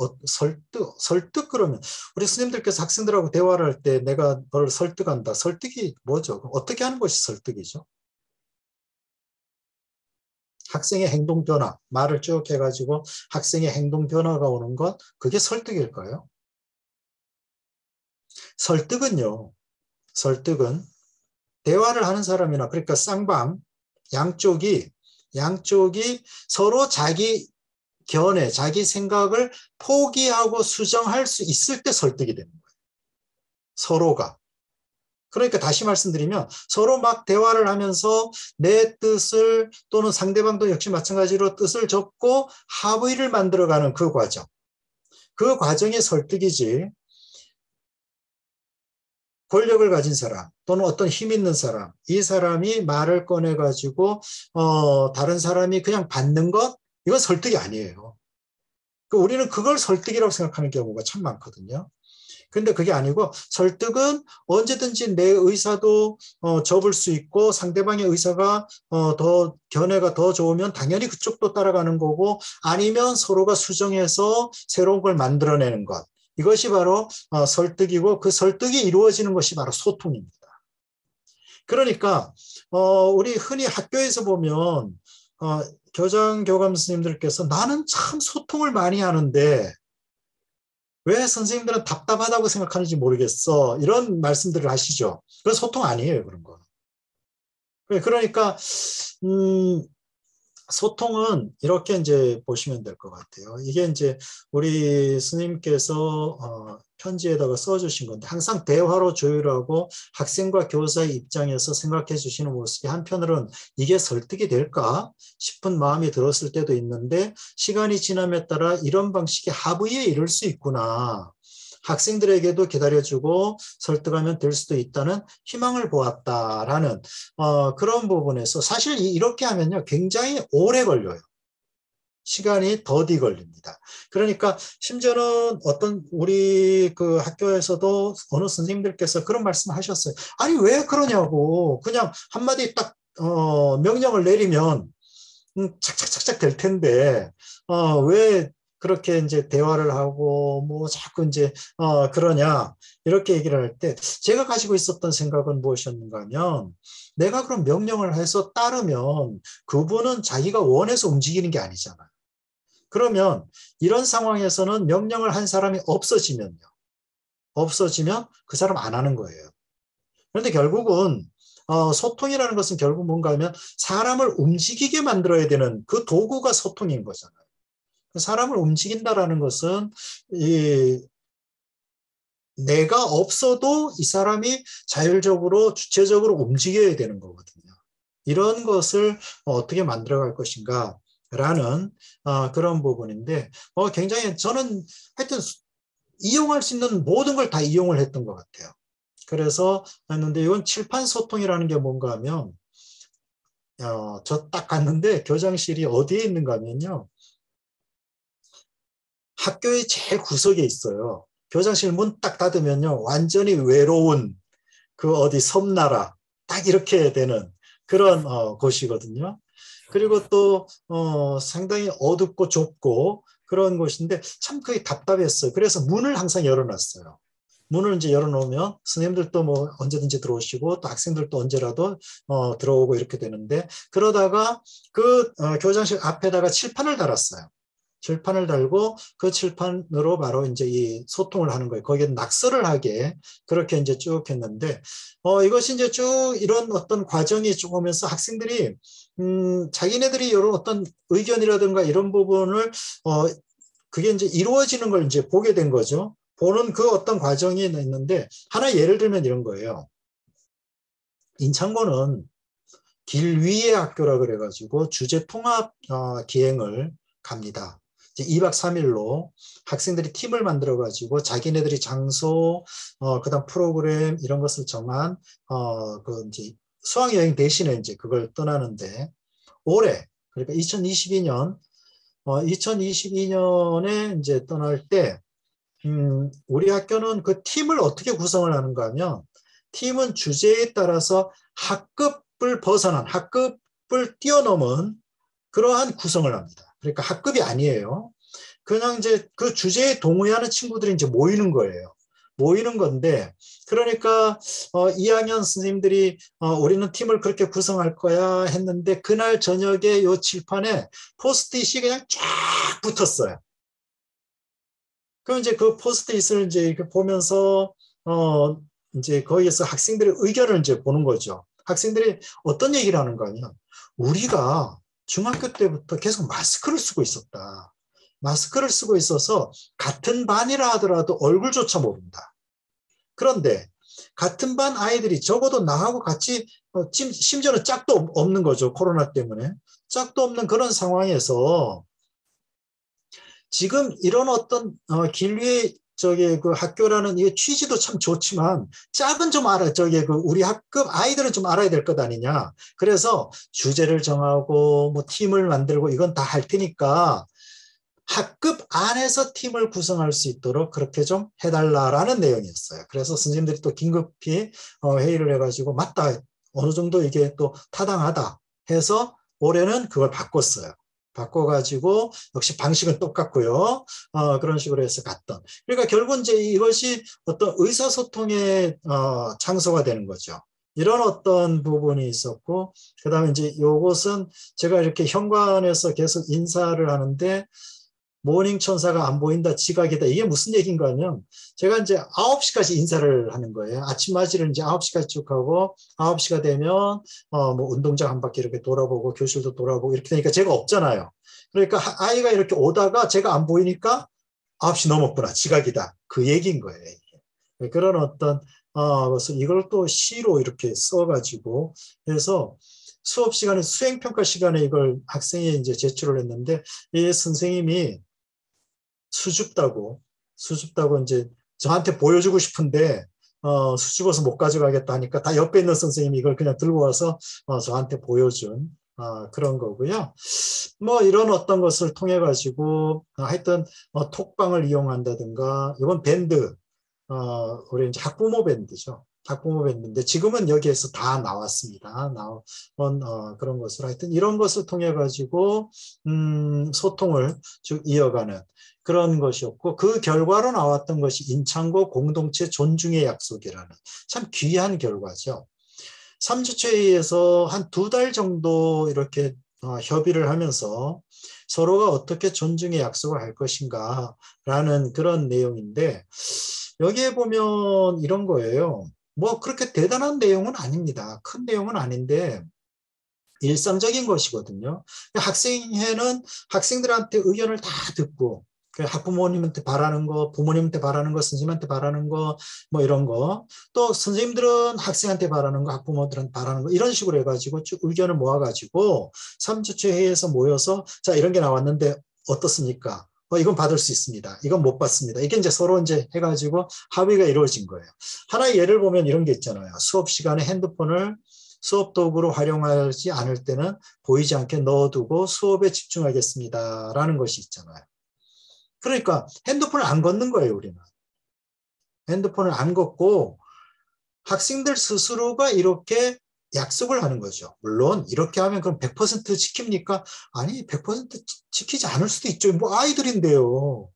설득 그러면 우리 스님들께서 학생들하고 대화를 할 때 내가 너를 설득한다. 설득이 뭐죠? 어떻게 하는 것이 설득이죠? 학생의 행동 변화, 말을 쭉 해가지고 학생의 행동 변화가 오는 것, 그게 설득일까요? 설득은 대화를 하는 사람이나 그러니까 쌍방 양쪽이 서로 자기 견해, 자기 생각을 포기하고 수정할 수 있을 때 설득이 되는 거예요. 서로가. 그러니까 다시 말씀드리면 서로 막 대화를 하면서 내 뜻을 또는 상대방도 역시 마찬가지로 뜻을 접고 합의를 만들어가는 그 과정. 그 과정이 설득이지. 권력을 가진 사람 또는 어떤 힘 있는 사람, 이 사람이 말을 꺼내가지고 다른 사람이 그냥 받는 것, 이건 설득이 아니에요. 우리는 그걸 설득이라고 생각하는 경우가 참 많거든요. 그런데 그게 아니고 설득은 언제든지 내 의사도 접을 수 있고 상대방의 의사가 더 견해가 더 좋으면 당연히 그쪽도 따라가는 거고 아니면 서로가 수정해서 새로운 걸 만들어내는 것. 이것이 바로 설득이고 그 설득이 이루어지는 것이 바로 소통입니다. 그러니까 우리 흔히 학교에서 보면 교장 교감 스님들께서 나는 참 소통을 많이 하는데 왜 선생님들은 답답하다고 생각하는지 모르겠어. 이런 말씀들을 하시죠. 그건 소통 아니에요, 그런 거. 그러니까 소통은 이렇게 이제 보시면 될 것 같아요. 이게 이제 우리 스님께서 편지에다가 써주신 건데 항상 대화로 조율하고 학생과 교사의 입장에서 생각해 주시는 모습이 한편으로는 이게 설득이 될까 싶은 마음이 들었을 때도 있는데 시간이 지남에 따라 이런 방식의 합의에 이를 수 있구나. 학생들에게도 기다려주고 설득하면 될 수도 있다는 희망을 보았다라는 그런 부분에서 사실 이렇게 하면요 굉장히 오래 걸려요. 시간이 더디 걸립니다. 그러니까 심지어는 어떤 우리 그 학교에서도 어느 선생님들께서 그런 말씀하셨어요. 아니 왜 그러냐고 그냥 한마디 딱 명령을 내리면 착착착착 될 텐데 왜 그렇게 이제 대화를 하고 뭐 자꾸 이제 그러냐 이렇게 얘기를 할 때 제가 가지고 있었던 생각은 무엇이었는가 하면 내가 그럼 명령을 해서 따르면 그분은 자기가 원해서 움직이는 게 아니잖아요. 그러면 이런 상황에서는 명령을 한 사람이 없어지면 그 사람 안 하는 거예요. 그런데 결국은 소통이라는 것은 결국 뭔가 하면 사람을 움직이게 만들어야 되는 그 도구가 소통인 거잖아요. 사람을 움직인다라는 것은 내가 없어도 이 사람이 자율적으로 주체적으로 움직여야 되는 거거든요. 이런 것을 어떻게 만들어갈 것인가 라는 그런 부분인데 굉장히 저는 하여튼 이용할 수 있는 모든 걸 다 이용을 했던 것 같아요. 그래서 했는데 이건 칠판 소통이라는 게 뭔가 하면 저 딱 갔는데 교장실이 어디에 있는가 하면요. 학교의 제일 구석에 있어요. 교장실 문 딱 닫으면요. 완전히 외로운 그 어디 섬나라 딱 이렇게 되는 그런 곳이거든요. 그리고 또 상당히 어둡고 좁고 그런 곳인데 참 그게 답답했어요. 그래서 문을 항상 열어놨어요. 문을 이제 열어놓으면 스님들도 뭐 언제든지 들어오시고 또 학생들도 언제라도 들어오고 이렇게 되는데 그러다가 그 교장실 앞에다가 칠판을 달았어요. 칠판을 달고 그 칠판으로 바로 이제 이 소통을 하는 거예요. 거기에 낙서를 하게 그렇게 이제 쭉 했는데 이것이 이제 쭉 이런 어떤 과정이 쭉 오면서 학생들이 자기네들이 이런 어떤 의견이라든가 이런 부분을 그게 이제 이루어지는 걸 이제 보게 된 거죠. 보는 그 어떤 과정이 있는데 하나 예를 들면 이런 거예요. 인창고는 길 위의 학교라 그래가지고 주제 통합 기행을 갑니다. 이제 2박 3일로 학생들이 팀을 만들어 가지고 자기네들이 장소, 그다음 프로그램 이런 것을 정한 그 이제 수학 여행 대신에 이제 그걸 떠나는데 올해 그러니까 2022년에 이제 떠날 때 우리 학교는 그 팀을 어떻게 구성을 하는가 하면 팀은 주제에 따라서 학급을 벗어난 학급을 뛰어넘은 그러한 구성을 합니다. 그러니까 학급이 아니에요. 그냥 이제 그 주제에 동의하는 친구들이 이제 모이는 거예요. 모이는 건데, 그러니까 2학년 선생님들이 우리는 팀을 그렇게 구성할 거야 했는데 그날 저녁에 요 칠판에 포스트잇이 그냥 쫙 붙었어요. 그럼 이제 그 포스트잇을 이제 이렇게 보면서 이제 거기에서 학생들의 의견을 이제 보는 거죠. 학생들이 어떤 얘기를 하는가 하면 우리가 중학교 때부터 계속 마스크를 쓰고 있었다. 마스크를 쓰고 있어서 같은 반이라 하더라도 얼굴조차 모른다. 그런데 같은 반 아이들이 적어도 나하고 같이 심지어는 짝도 없는 거죠. 코로나 때문에. 짝도 없는 그런 상황에서 지금 이런 어떤 길 위에 그 학교라는 이 취지도 참 좋지만 짝은 좀 우리 학급 아이들은 좀 알아야 될 것 아니냐. 그래서 주제를 정하고 뭐 팀을 만들고 이건 다 할 테니까 학급 안에서 팀을 구성할 수 있도록 그렇게 좀 해달라라는 내용이었어요. 그래서 선생님들이 또 긴급히 회의를 해가지고 맞다. 어느 정도 이게 또 타당하다 해서 올해는 그걸 바꿨어요. 바꿔가지고 역시 방식은 똑같고요. 그런 식으로 해서 갔던. 그러니까 결국 이제 이것이 어떤 의사소통의 장소가 되는 거죠. 이런 어떤 부분이 있었고, 그 다음에 이제 요것은 제가 이렇게 현관에서 계속 인사를 하는데, 모닝 천사가 안 보인다, 지각이다. 이게 무슨 얘기인가 하면, 제가 이제 9시까지 인사를 하는 거예요. 아침 맞이를 이제 9시까지 쭉 하고, 9시가 되면, 뭐 운동장 한 바퀴 이렇게 돌아보고, 교실도 돌아보고, 이렇게 되니까 제가 없잖아요. 그러니까 아이가 이렇게 오다가 제가 안 보이니까 9시 넘었구나, 지각이다. 그 얘기인 거예요. 이게. 그런 어떤, 그래서 이걸 또 시로 이렇게 써가지고 해서 수업 시간에, 수행평가 시간에 이걸 학생이 이제 제출을 했는데, 이 선생님이 수줍다고 이제 저한테 보여주고 싶은데 수줍어서 못 가져가겠다 하니까 다 옆에 있는 선생님이 이걸 그냥 들고 와서 저한테 보여준 그런 거고요. 뭐 이런 어떤 것을 통해 가지고 하여튼 톡방을 이용한다든가, 이건 밴드, 우리 이제 학부모 밴드죠. 학부모 밴드인데 지금은 여기에서 다 나왔습니다. 나온 그런 것을 하여튼 이런 것을 통해 가지고 소통을 쭉 이어가는 그런 것이었고, 그 결과로 나왔던 것이 인창고 공동체 존중의 약속이라는 참 귀한 결과죠. 3주차 회의에서 한 2달 정도 이렇게 협의를 하면서 서로가 어떻게 존중의 약속을 할 것인가 라는 그런 내용인데, 여기에 보면 이런 거예요. 뭐 그렇게 대단한 내용은 아닙니다. 큰 내용은 아닌데 일상적인 것이거든요. 학생회는 학생들한테 의견을 다 듣고, 학부모님한테 바라는 거, 부모님한테 바라는 거, 선생님한테 바라는 거, 뭐 이런 거, 또 선생님들은 학생한테 바라는 거, 학부모들한테 바라는 거, 이런 식으로 해가지고 쭉 의견을 모아가지고 3주차 회의에서 모여서 자, 이런 게 나왔는데 어떻습니까? 이건 받을 수 있습니다. 이건 못 받습니다. 이게 이제 서로 이제 해가지고 합의가 이루어진 거예요. 하나의 예를 보면 이런 게 있잖아요. 수업 시간에 핸드폰을 수업 도구로 활용하지 않을 때는 보이지 않게 넣어두고 수업에 집중하겠습니다. 라는 것이 있잖아요. 그러니까 핸드폰을 안 걷는 거예요, 우리는. 핸드폰을 안 걷고 학생들 스스로가 이렇게 약속을 하는 거죠. 물론 이렇게 하면 그럼 100% 지킵니까? 아니, 100% 지키지 않을 수도 있죠. 뭐 아이들인데요.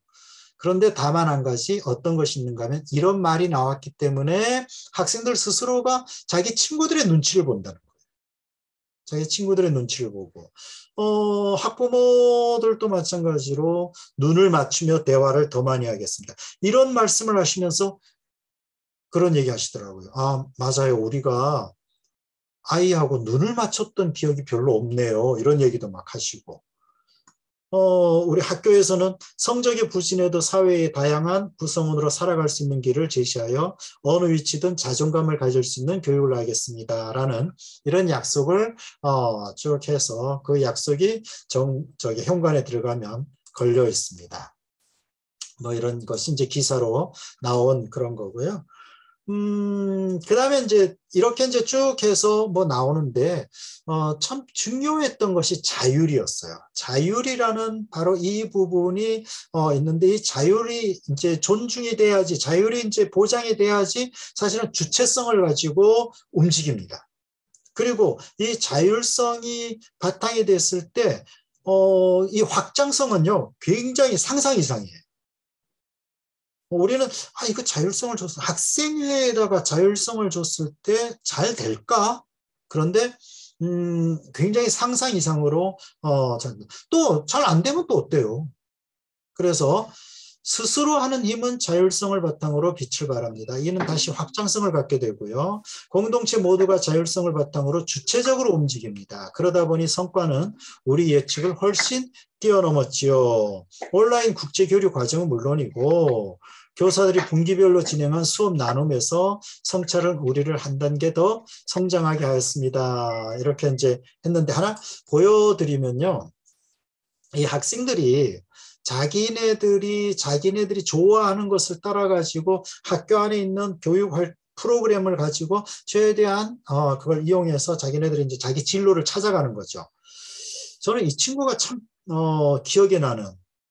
그런데 다만 한 가지 어떤 것이 있는가 하면 이런 말이 나왔기 때문에 학생들 스스로가 자기 친구들의 눈치를 본다는 거예요. 자기 친구들의 눈치를 보고, 학부모들도 마찬가지로 눈을 맞추며 대화를 더 많이 하겠습니다. 이런 말씀을 하시면서 그런 얘기 하시더라고요. 아, 맞아요. 우리가 아이하고 눈을 맞췄던 기억이 별로 없네요. 이런 얘기도 막 하시고. 우리 학교에서는 성적이 부진해도 사회의 다양한 구성원으로 살아갈 수 있는 길을 제시하여 어느 위치든 자존감을 가질 수 있는 교육을 하겠습니다. 라는 이런 약속을 쭉 해서 그 약속이 저기 현관에 들어가면 걸려 있습니다. 뭐 이런 것이 이제 기사로 나온 그런 거고요. 그 다음에 이제 이렇게 이제 쭉 해서 뭐 나오는데, 참 중요했던 것이 자율이었어요. 자율이라는 바로 이 부분이 있는데, 이 자율이 이제 존중이 돼야지, 자율이 이제 보장이 돼야지 사실은 주체성을 가지고 움직입니다. 그리고 이 자율성이 바탕이 됐을 때, 이 확장성은요, 굉장히 상상 이상이에요. 우리는 이거 자율성을 줬어. 학생회에다가 자율성을 줬을 때 잘 될까? 그런데 굉장히 상상 이상으로 또 잘 안 되면 또 어때요? 그래서 스스로 하는 힘은 자율성을 바탕으로 빛을 발합니다. 이는 다시 확장성을 갖게 되고요. 공동체 모두가 자율성을 바탕으로 주체적으로 움직입니다. 그러다 보니 성과는 우리 예측을 훨씬 뛰어넘었지요. 온라인 국제교류 과정은 물론이고 교사들이 분기별로 진행한 수업 나눔에서 성찰은 우리를 한 단계 더 성장하게 하였습니다. 이렇게 이제 했는데 하나 보여드리면요. 이 학생들이 자기네들이 좋아하는 것을 따라가지고 학교 안에 있는 교육 프로그램을 가지고 최대한 그걸 이용해서 자기네들이 이제 자기 진로를 찾아가는 거죠. 저는 이 친구가 참 기억에 나는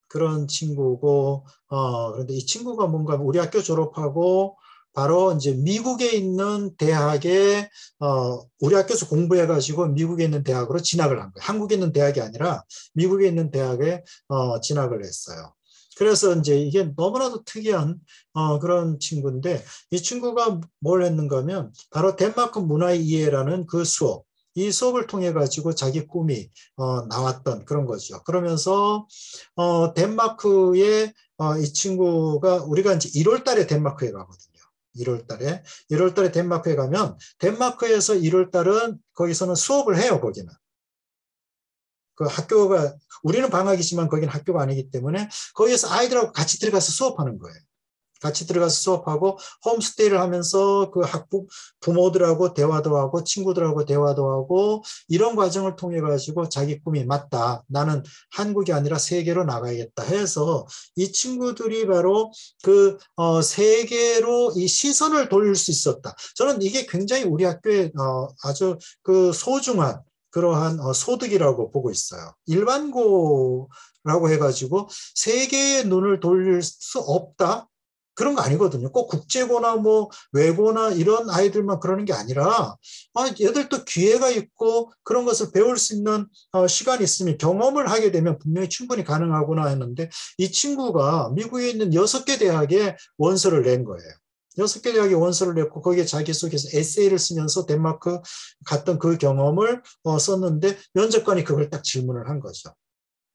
그런 친구고, 그런데 이 친구가 뭔가 우리 학교 졸업하고 바로 이제 미국에 있는 대학에 우리 학교에서 공부해가지고 미국에 있는 대학으로 진학을 한 거예요. 한국에 있는 대학이 아니라 미국에 있는 대학에 진학을 했어요. 그래서 이제 이게 너무나도 특이한 그런 친구인데 이 친구가 뭘 했는가 하면 바로 덴마크 문화의 이해라는 그 수업, 이 수업을 통해 가지고 자기 꿈이 나왔던 그런 거죠. 그러면서 덴마크에 이 친구가 우리가 이제 1월 달에 덴마크에 가거든요. 1월 달에 덴마크에 가면 덴마크에서 1월 달은 거기서는 수업을 해요, 거기는. 그 학교가 우리는 방학이지만 거기는 학교가 아니기 때문에 거기에서 아이들하고 같이 들어가서 수업하는 거예요. 같이 들어가서 수업하고 홈스테이를 하면서 그 학부 부모들하고 대화도 하고 친구들하고 대화도 하고 이런 과정을 통해 가지고 자기 꿈이 맞다. 나는 한국이 아니라 세계로 나가야겠다 해서 이 친구들이 바로 그 세계로 이 시선을 돌릴 수 있었다. 저는 이게 굉장히 우리 학교에 아주 그 소중한 그러한 소득이라고 보고 있어요. 일반고라고 해가지고 세계의 눈을 돌릴 수 없다? 그런 거 아니거든요. 꼭 국제고나 뭐 외고나 이런 아이들만 그러는 게 아니라 얘들도 기회가 있고 그런 것을 배울 수 있는 시간이 있으면 경험을 하게 되면 분명히 충분히 가능하구나 했는데 이 친구가 미국에 있는 6개 대학에 원서를 낸 거예요. 6개 대학에 원서를 냈고 거기에 자기소개서 에세이를 쓰면서 덴마크 갔던 그 경험을 썼는데 면접관이 그걸 딱 질문을 한 거죠.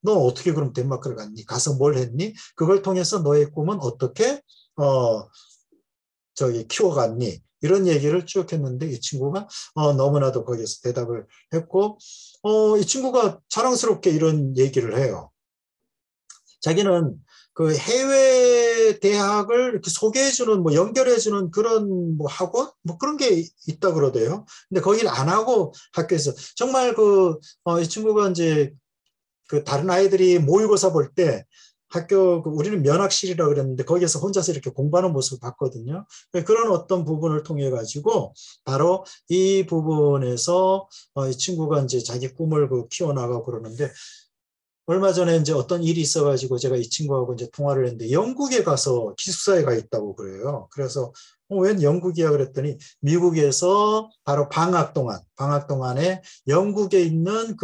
너 어떻게 그럼 덴마크를 갔니? 가서 뭘 했니? 그걸 통해서 너의 꿈은 어떻게 키워갔니? 이런 얘기를 쭉 했는데 이 친구가 너무나도 거기에서 대답을 했고 이 친구가 자랑스럽게 이런 얘기를 해요. 자기는 그 해외 대학을 이렇게 소개해주는 뭐 연결해주는 그런 뭐 학원 뭐 그런 게 있다 그러대요. 근데 거기를 안 하고 학교에서 정말 이 친구가 이제 그 다른 아이들이 모의고사 볼 때 학교 우리는 면학실이라고 그랬는데 거기에서 혼자서 이렇게 공부하는 모습을 봤거든요. 그런 어떤 부분을 통해 가지고 바로 이 부분에서 이 친구가 이제 자기 꿈을 키워나가고 그러는데 얼마 전에 이제 어떤 일이 있어가지고 제가 이 친구하고 이제 통화를 했는데 영국에 가서 기숙사에 가 있다고 그래요. 그래서 웬 영국이야 그랬더니 미국에서 바로 방학 동안에 영국에 있는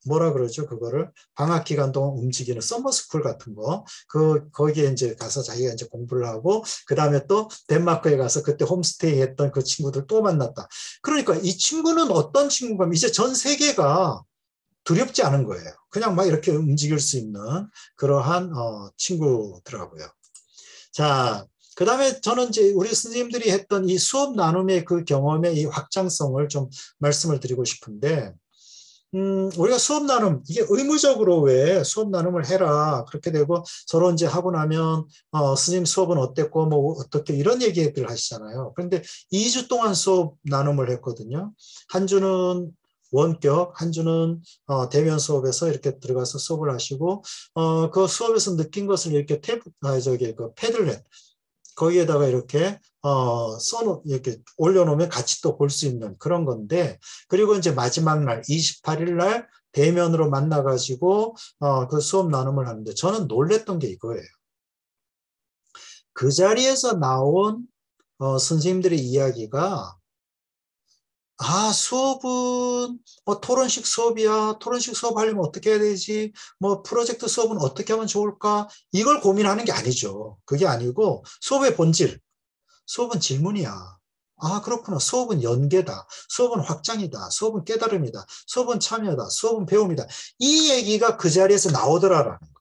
뭐라 그러죠? 그거를 방학 기간 동안 움직이는 서머스쿨 같은 거, 거기에 이제 가서 자기가 이제 공부를 하고, 그 다음에 또 덴마크에 가서 그때 홈스테이 했던 그 친구들 또 만났다. 그러니까 이 친구는 어떤 친구가 이제 전 세계가 두렵지 않은 거예요. 그냥 막 이렇게 움직일 수 있는 그러한 친구더라고요. 자, 그 다음에 저는 이제 우리 선생님들이 했던 이 수업 나눔의 그 경험의 이 확장성을 좀 말씀을 드리고 싶은데, 우리가 수업 나눔, 이게 의무적으로 왜 수업 나눔을 해라. 그렇게 되고 서로 이제 하고 나면, 스님 수업은 어땠고, 뭐, 어떻게 이런 얘기들 하시잖아요. 그런데 2주 동안 수업 나눔을 했거든요. 한 주는 원격, 한 주는 대면 수업에서 이렇게 들어가서 수업을 하시고, 그 수업에서 느낀 것을 이렇게 패들렛, 거기에다가 이렇게 이렇게 올려놓으면 같이 또 볼 수 있는 그런 건데, 그리고 이제 마지막 날 28일 날 대면으로 만나가지고 그 수업 나눔을 하는데 저는 놀랬던 게 이거예요. 그 자리에서 나온 선생님들의 이야기가 수업은 토론식 수업이야. 토론식 수업 하려면 어떻게 해야 되지? 뭐 프로젝트 수업은 어떻게 하면 좋을까? 이걸 고민하는 게 아니죠. 그게 아니고 수업의 본질. 수업은 질문이야. 그렇구나. 수업은 연계다. 수업은 확장이다. 수업은 깨달음이다. 수업은 참여다. 수업은 배움이다. 이 얘기가 그 자리에서 나오더라라는 거예요.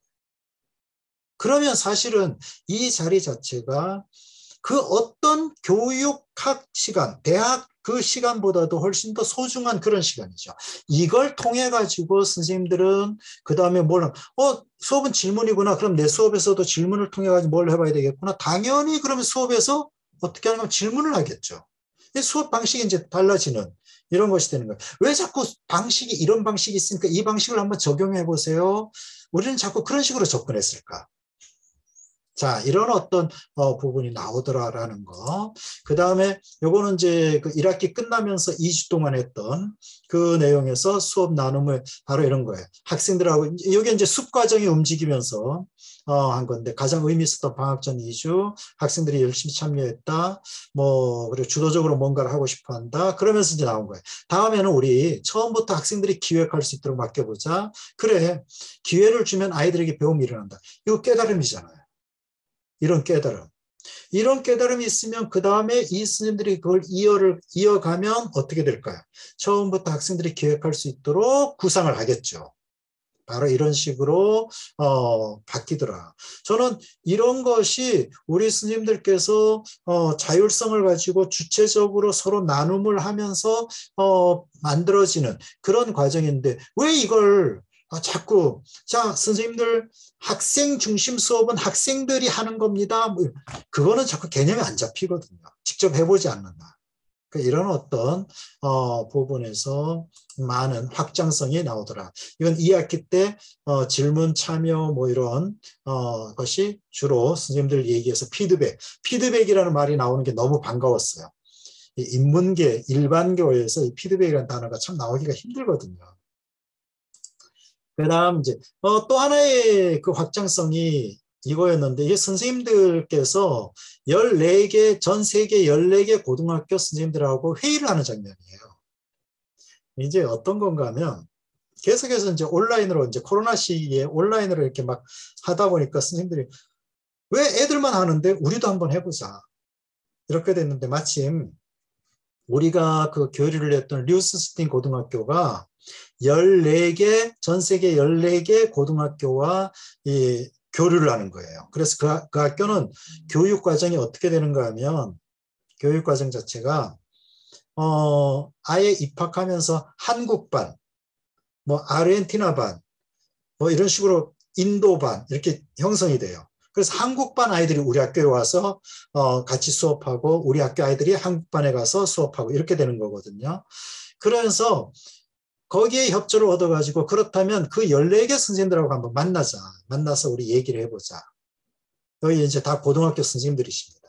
그러면 사실은 이 자리 자체가 그 어떤 교육학 시간, 대학 그 시간보다도 훨씬 더 소중한 그런 시간이죠. 이걸 통해 가지고 선생님들은 그 다음에 수업은 질문이구나. 그럼 내 수업에서도 질문을 통해 가지고 뭘 해봐야 되겠구나. 당연히 그러면 수업에서 어떻게 하냐면 질문을 하겠죠. 수업 방식이 이제 달라지는 이런 것이 되는 거예요. 왜 자꾸 이런 방식이 있으니까 이 방식을 한번 적용해 보세요. 우리는 자꾸 그런 식으로 접근했을까? 자, 이런 어떤 부분이 나오더라라는 거. 그 다음에 요거는 이제 그 1학기 끝나면서 2주 동안 했던 그 내용에서 수업 나눔을 바로 이런 거예요. 학생들하고 여기 이제 숲 과정이 움직이면서 한 건데 가장 의미 있었던 방학 전 2주 학생들이 열심히 참여했다. 뭐 그리고 주도적으로 뭔가를 하고 싶어 한다. 그러면서 이제 나온 거예요. 다음에는 우리 처음부터 학생들이 기획할 수 있도록 맡겨보자. 그래. 기회를 주면 아이들에게 배움이 일어난다. 이거 깨달음이잖아요. 이런 깨달음. 이런 깨달음이 있으면 그 다음에 이 스님들이 그걸 이어가면 어떻게 될까요? 처음부터 학생들이 기획할 수 있도록 구상을 하겠죠. 바로 이런 식으로 바뀌더라. 저는 이런 것이 우리 스님들께서 자율성을 가지고 주체적으로 서로 나눔을 하면서 만들어지는 그런 과정인데 왜 이걸 자꾸 자 선생님들 학생 중심 수업은 학생들이 하는 겁니다. 뭐 그거는 자꾸 개념이 안 잡히거든요. 직접 해보지 않는다. 그러니까 이런 어떤 부분에서 많은 확장성이 나오더라. 이건 2학기 때 질문 참여 뭐 이런 것이 주로 선생님들 얘기해서 피드백이라는 말이 나오는 게 너무 반가웠어요. 이 인문계 일반교에서 이 피드백이라는 단어가 참 나오기가 힘들거든요. 그 다음 이제 또 하나의 그 확장성이 이거였는데 이게 선생님들께서 14개 전 세계 14개 고등학교 선생님들하고 회의를 하는 장면이에요. 이제 어떤 건가 하면 계속해서 이제 온라인으로 이제 코로나 시기에 온라인으로 이렇게 막 하다 보니까 선생님들이 왜 애들만 하는데 우리도 한번 해보자. 이렇게 됐는데 마침 우리가 그 교류를 했던 류스스틴 고등학교가 14개, 전 세계 14개 고등학교와 이 교류를 하는 거예요. 그래서 그 학교는 교육 과정이 어떻게 되는가 하면 교육 과정 자체가 아예 입학하면서 한국반, 뭐 아르헨티나반, 뭐 이런 식으로 인도반 이렇게 형성이 돼요. 그래서 한국반 아이들이 우리 학교에 와서 같이 수업하고 우리 학교 아이들이 한국반에 가서 수업하고 이렇게 되는 거거든요. 그래서 거기에 협조를 얻어가지고 그렇다면 그 14개 선생님들하고 한번 만나자. 만나서 우리 얘기를 해보자. 여기 이제 다 고등학교 선생님들이십니다.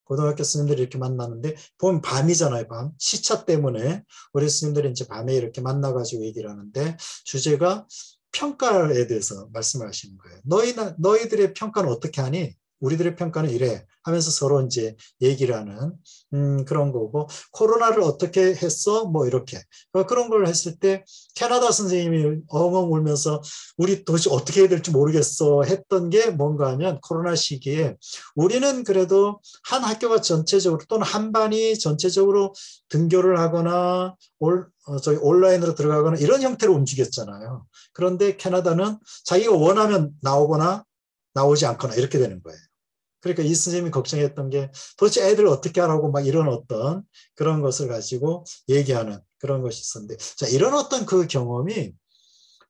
고등학교 선생님들이 이렇게 만나는데 보면 밤이잖아요. 밤. 시차 때문에 우리 선생님들이 이제 밤에 이렇게 만나가지고 얘기를 하는데 주제가 평가에 대해서 말씀을 하시는 거예요. 너희들의 평가는 어떻게 하니? 우리들의 평가는 이래 하면서 서로 이제 얘기를 하는 그런 거고 코로나를 어떻게 했어? 뭐 이렇게 그런 걸 했을 때 캐나다 선생님이 엉엉 울면서 우리 도대체 어떻게 해야 될지 모르겠어 했던 게 뭔가 하면 코로나 시기에 우리는 그래도 한 학교가 전체적으로 또는 한 반이 전체적으로 등교를 하거나 온라인으로 들어가거나 이런 형태로 움직였잖아요. 그런데 캐나다는 자기가 원하면 나오거나 나오지 않거나 이렇게 되는 거예요. 그러니까 이 선생님이 걱정했던 게 도대체 애들 어떻게 하라고 막 이런 어떤 그런 것을 가지고 얘기하는 그런 것이 있었는데 자 이런 어떤 그 경험이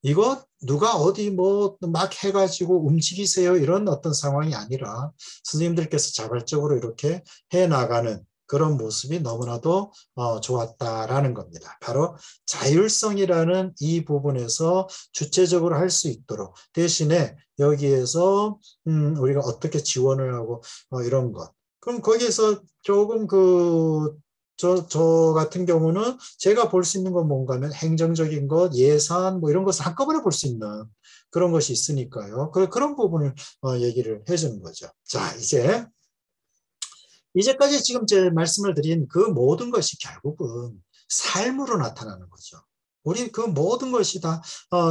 이거 누가 어디 뭐 막 해가지고 움직이세요 이런 어떤 상황이 아니라 선생님들께서 자발적으로 이렇게 해나가는 그런 모습이 너무나도 좋았다라는 겁니다. 바로 자율성이라는 이 부분에서 주체적으로 할 수 있도록 대신에 여기에서 우리가 어떻게 지원을 하고 이런 것. 그럼 거기에서 조금 저 같은 경우는 제가 볼 수 있는 건 뭔가 하면 행정적인 것, 예산 뭐 이런 것을 한꺼번에 볼 수 있는 그런 것이 있으니까요. 그런 부분을 얘기를 해주는 거죠. 자, 이제까지 지금 제 말씀을 드린 그 모든 것이 결국은 삶으로 나타나는 거죠. 우리 그 모든 것이 다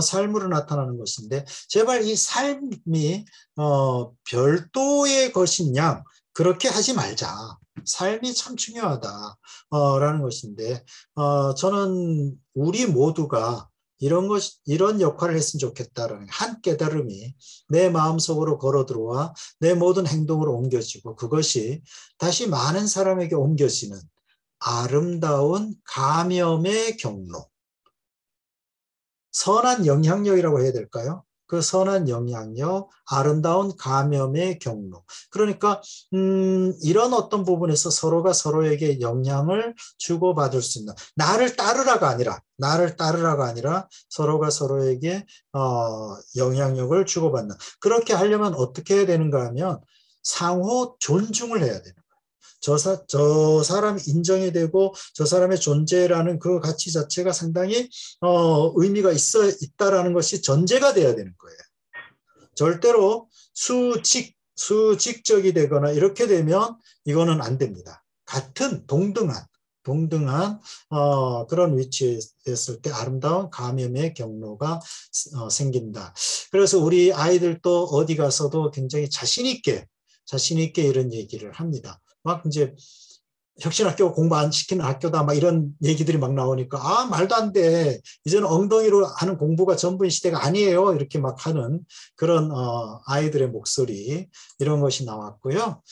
삶으로 나타나는 것인데 제발 이 삶이 별도의 것인 양 그렇게 하지 말자. 삶이 참 중요하다라는 것인데 저는 우리 모두가 이런 역할을 했으면 좋겠다라는 한 깨달음이 내 마음속으로 걸어 들어와 내 모든 행동으로 옮겨지고 그것이 다시 많은 사람에게 옮겨지는 아름다운 감염의 경로. 선한 영향력이라고 해야 될까요? 그 선한 영향력, 아름다운 감염의 경로. 그러니까 이런 어떤 부분에서 서로가 서로에게 영향을 주고받을 수 있는 나를 따르라가 아니라 서로가 서로에게 영향력을 주고받는 그렇게 하려면 어떻게 해야 되는가 하면 상호 존중을 해야 되는 거예요. 저 사람이 인정이 되고 저 사람의 존재라는 그 가치 자체가 상당히 의미가 있다라는 것이 전제가 돼야 되는 거예요. 절대로 수직적이 되거나 이렇게 되면 이거는 안 됩니다. 같은 동등한 그런 위치에 있을 때 아름다운 감염의 경로가 생긴다. 그래서 우리 아이들도 어디 가서도 굉장히 자신 있게 이런 얘기를 합니다. 막 이제 혁신학교 공부 안 시키는 학교다 막 이런 얘기들이 막 나오니까 아 말도 안 돼. 이제는 엉덩이로 하는 공부가 전부인 시대가 아니에요. 이렇게 막 하는 그런 아이들의 목소리 이런 것이 나왔고요.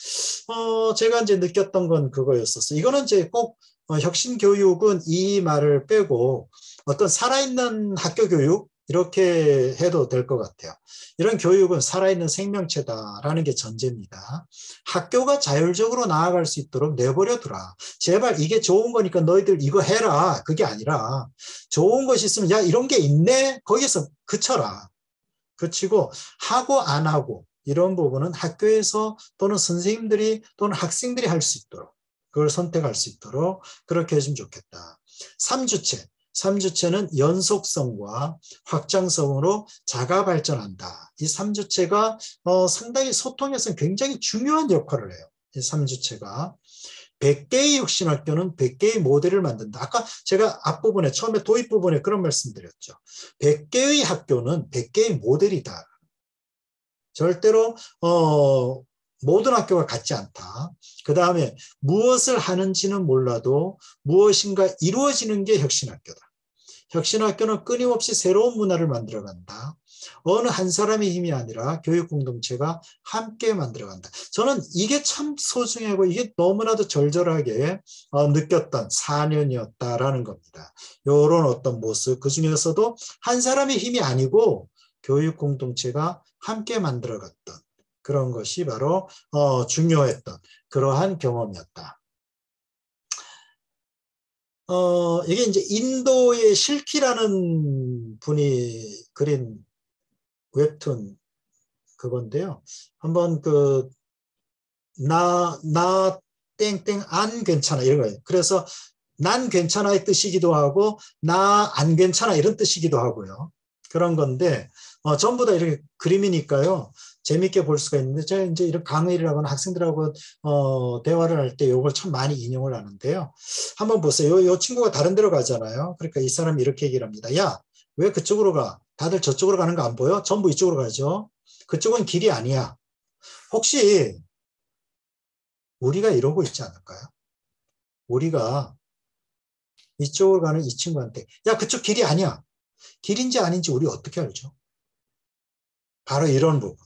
제가 이제 느꼈던 건 그거였었어요. 이거는 이제 꼭 혁신 교육은 이 말을 빼고 어떤 살아있는 학교 교육 이렇게 해도 될 것 같아요. 이런 교육은 살아있는 생명체다라는 게 전제입니다. 학교가 자율적으로 나아갈 수 있도록 내버려두라. 제발 이게 좋은 거니까 너희들 이거 해라. 그게 아니라 좋은 것이 있으면 야 이런 게 있네? 거기서 그쳐라. 그치고 하고 안 하고 이런 부분은 학교에서 또는 선생님들이 또는 학생들이 할 수 있도록 그걸 선택할 수 있도록 그렇게 해주면 좋겠다. 3주체는 연속성과 확장성으로 자가 발전한다. 이 3주체가 상당히 소통에서 굉장히 중요한 역할을 해요. 이 3주체가. 100개의 혁신학교는 100개의 모델을 만든다. 아까 제가 앞부분에 처음에 도입 부분에 그런 말씀드렸죠. 100개의 학교는 100개의 모델이다. 절대로 모든 학교가 같지 않다. 그 다음에 무엇을 하는지는 몰라도 무엇인가 이루어지는 게 혁신학교다. 혁신학교는 끊임없이 새로운 문화를 만들어간다. 어느 한 사람의 힘이 아니라 교육공동체가 함께 만들어간다. 저는 이게 참 소중하고 이게 너무나도 절절하게 느꼈던 4년이었다라는 겁니다. 이런 어떤 모습, 그 중에서도 한 사람의 힘이 아니고 교육공동체가 함께 만들어갔던 그런 것이 바로 중요했던 그러한 경험이었다. 이게 이제 인도의 실키라는 분이 그린 웹툰 그건데요. 한번 나 땡땡 안 괜찮아 이런 거예요. 그래서 난 괜찮아의 뜻이기도 하고 나 안 괜찮아 이런 뜻이기도 하고요. 그런 건데 전부 다 이렇게 그림이니까요. 재밌게 볼 수가 있는데 제가 이제 이런 강의를 하거나 학생들하고 대화를 할 때 이걸 참 많이 인용을 하는데요. 한번 보세요. 이 친구가 다른 데로 가잖아요. 그러니까 이 사람이 이렇게 얘기를 합니다. 야, 왜 그쪽으로 가? 다들 저쪽으로 가는 거 안 보여? 전부 이쪽으로 가죠. 그쪽은 길이 아니야. 혹시 우리가 이러고 있지 않을까요? 우리가 이쪽으로 가는 이 친구한테 야, 그쪽 길이 아니야. 길인지 아닌지 우리 어떻게 알죠? 바로 이런 부분.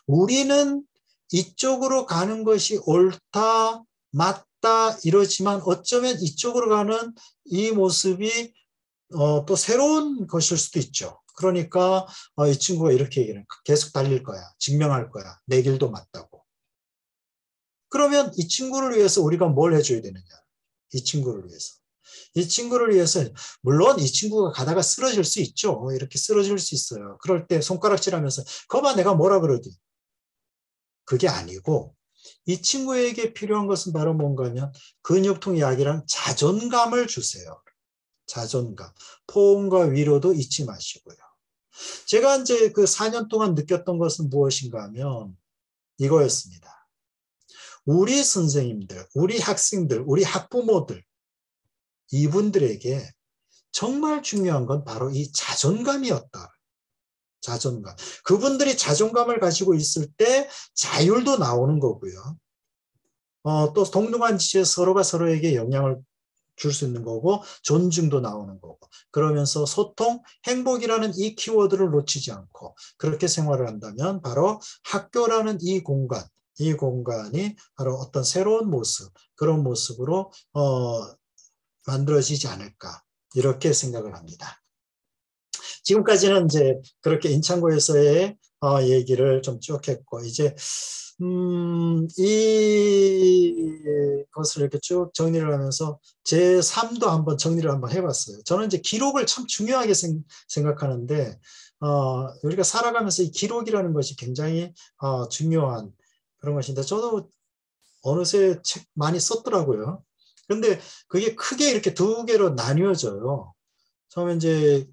우리는 이쪽으로 가는 것이 옳다, 맞다 이러지만 어쩌면 이쪽으로 가는 이 모습이 또 새로운 것일 수도 있죠. 그러니까 이 친구가 이렇게 얘기를 해요. 계속 달릴 거야. 증명할 거야. 내 길도 맞다고. 그러면 이 친구를 위해서 우리가 뭘 해줘야 되느냐. 이 친구를 위해서. 이 친구를 위해서 물론 이 친구가 가다가 쓰러질 수 있죠. 이렇게 쓰러질 수 있어요. 그럴 때 손가락질하면서 거봐 내가 뭐라 그러지. 그게 아니고 이 친구에게 필요한 것은 바로 뭔가 하면 근육통 약이랑 자존감을 주세요. 자존감. 포옹과 위로도 잊지 마시고요. 제가 이제 그 4년 동안 느꼈던 것은 무엇인가 하면 이거였습니다. 우리 선생님들, 우리 학생들, 우리 학부모들 이분들에게 정말 중요한 건 바로 이 자존감이었다. 자존감. 그분들이 자존감을 가지고 있을 때 자율도 나오는 거고요. 또 동등한 지위에 서로가 서로에게 영향을 줄 수 있는 거고 존중도 나오는 거고 그러면서 소통, 행복이라는 이 키워드를 놓치지 않고 그렇게 생활을 한다면 바로 학교라는 이 공간이 바로 어떤 새로운 모습, 그런 모습으로 만들어지지 않을까 이렇게 생각을 합니다. 지금까지는 이제 그렇게 인창고에서의 얘기를 좀 쭉 했고 이제 이것을 이렇게 쭉 정리를 하면서 제 3도 한번 정리를 한번 해봤어요. 저는 이제 기록을 참 중요하게 생각하는데 우리가 살아가면서 이 기록이라는 것이 굉장히 중요한 그런 것인데 저도 어느새 책 많이 썼더라고요. 근데 그게 크게 이렇게 두 개로 나뉘어져요. 처음에 이제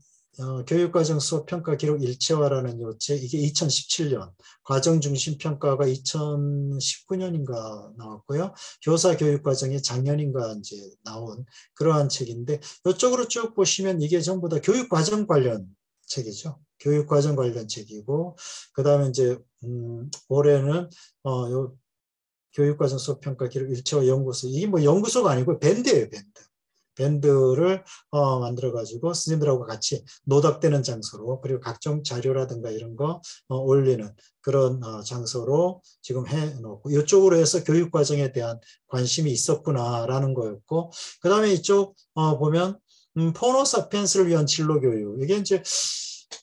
교육과정 수업평가 기록 일체화라는 요 책, 이게 2017년, 과정중심평가가 2019년인가 나왔고요. 교사 교육과정이 작년인가 이제 나온 그러한 책인데, 이쪽으로 쭉 보시면 이게 전부 다 교육과정 관련 책이죠. 교육과정 관련 책이고, 그 다음에 이제, 올해는, 요 교육과정 수업평가 기록 일체화 연구소, 이게 뭐 연구소가 아니고 밴드예요, 밴드. 밴드를 만들어가지고 스님들하고 같이 노닥대는 장소로, 그리고 각종 자료라든가 이런 거 올리는 그런 장소로 지금 해놓고, 이쪽으로 해서 교육과정에 대한 관심이 있었구나라는 거였고, 그 다음에 이쪽 보면 포노사피엔스를 위한 진로교육, 이게 이제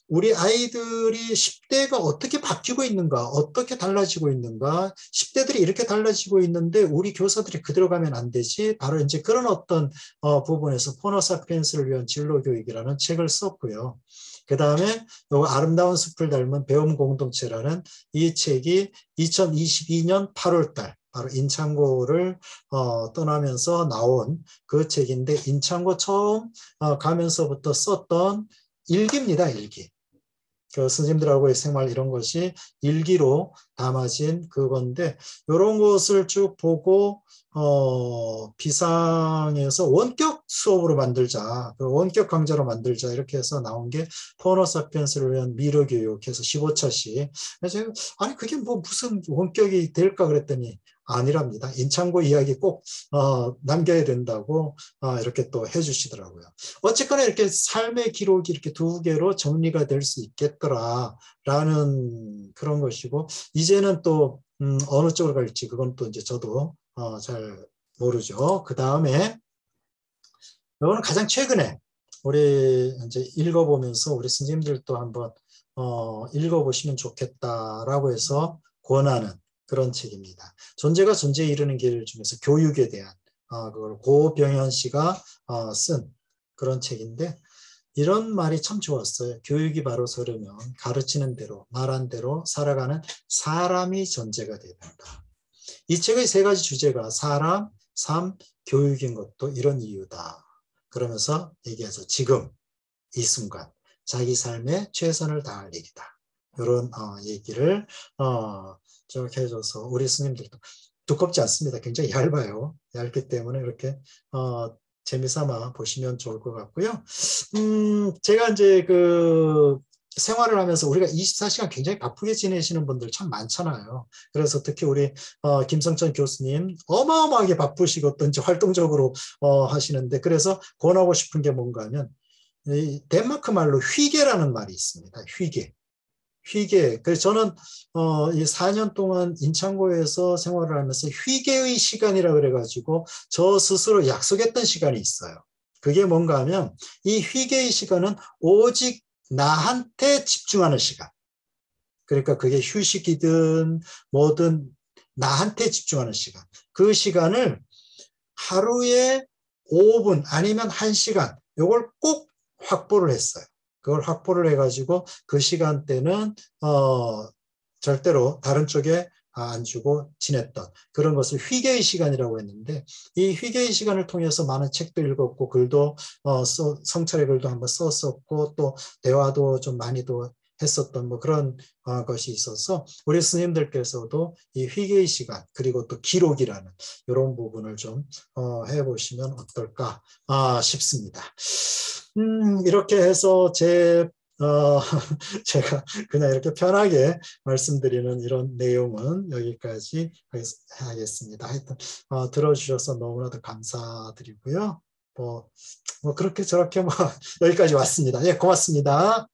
우리 아이들이 10대가 어떻게 바뀌고 있는가, 어떻게 달라지고 있는가, 10대들이 이렇게 달라지고 있는데 우리 교사들이 그대로 가면 안 되지, 바로 이제 그런 어떤 부분에서 포노사피엔스를 위한 진로교육이라는 책을 썼고요. 그 다음에 요 아름다운 숲을 닮은 배움 공동체라는 이 책이 2022년 8월달 바로 인창고를 떠나면서 나온 그 책인데, 인창고 처음 가면서부터 썼던 일기입니다. 일기. 그 스님들하고의 생활 이런 것이 일기로 담아진 그건데, 이런 것을 쭉 보고 비상에서 원격 수업으로 만들자, 원격 강좌로 만들자, 이렇게 해서 나온 게 포노사피엔스를 위한 미래교육해서 15차씩. 그래서 아니 그게 뭐 무슨 원격이 될까 그랬더니 아니랍니다. 인창고 이야기 꼭 남겨야 된다고 이렇게 또 해주시더라고요. 어쨌거나 이렇게 삶의 기록이 이렇게 두 개로 정리가 될 수 있겠더라라는 그런 것이고, 이제는 또 어느 쪽으로 갈지 그건 또 이제 저도 잘 모르죠. 그 다음에 이거는 가장 최근에 우리 이제 읽어보면서 우리 스님들도 한번 읽어보시면 좋겠다라고 해서 권하는 그런 책입니다. 존재가 존재에 이르는 길 중에서 교육에 대한 그걸 고병현 씨가 쓴 그런 책인데, 이런 말이 참 좋았어요. 교육이 바로 서려면 가르치는 대로 말한 대로 살아가는 사람이 존재가 돼야 된다. 이 책의 세 가지 주제가 사람, 삶, 교육인 것도 이런 이유다. 그러면서 얘기해서 지금 이 순간 자기 삶에 최선을 다할 일이다. 이런 얘기를 쭉 해줘서 우리 스님들도 두껍지 않습니다. 굉장히 얇아요. 얇기 때문에 이렇게 재미삼아 보시면 좋을 것 같고요. 제가 이제 그 생활을 하면서 우리가 24시간 굉장히 바쁘게 지내시는 분들 참 많잖아요. 그래서 특히 우리 김성천 교수님 어마어마하게 바쁘시고 또 이제 활동적으로 하시는데, 그래서 권하고 싶은 게 뭔가 하면 이 덴마크 말로 휘게라는 말이 있습니다. 휘게. 휘게. 그래서 저는 이 4년 동안 인창고에서 생활을 하면서 휘게의 시간이라 그래가지고 저 스스로 약속했던 시간이 있어요. 그게 뭔가 하면 이 휘게의 시간은 오직 나한테 집중하는 시간. 그러니까 그게 휴식이든 뭐든 나한테 집중하는 시간. 그 시간을 하루에 5분 아니면 1시간 이걸 꼭 확보를 했어요. 그걸 확보를 해가지고 그 시간대는 절대로 다른 쪽에 안 주고 지냈던 그런 것을 휘게의 시간이라고 했는데, 이 휘게의 시간을 통해서 많은 책도 읽었고 글도 성찰의 글도 한번 썼었고 또 대화도 좀 많이도 했었던 뭐 그런 것이 있어서 우리 스님들께서도 이 휘게의 시간 그리고 또 기록이라는 이런 부분을 좀 해보시면 어떨까 싶습니다. 이렇게 해서 제가 그냥 이렇게 편하게 말씀드리는 이런 내용은 여기까지 하겠습니다. 하여튼 들어주셔서 너무나도 감사드리고요. 뭐 그렇게 저렇게 뭐 여기까지 왔습니다. 예, 고맙습니다.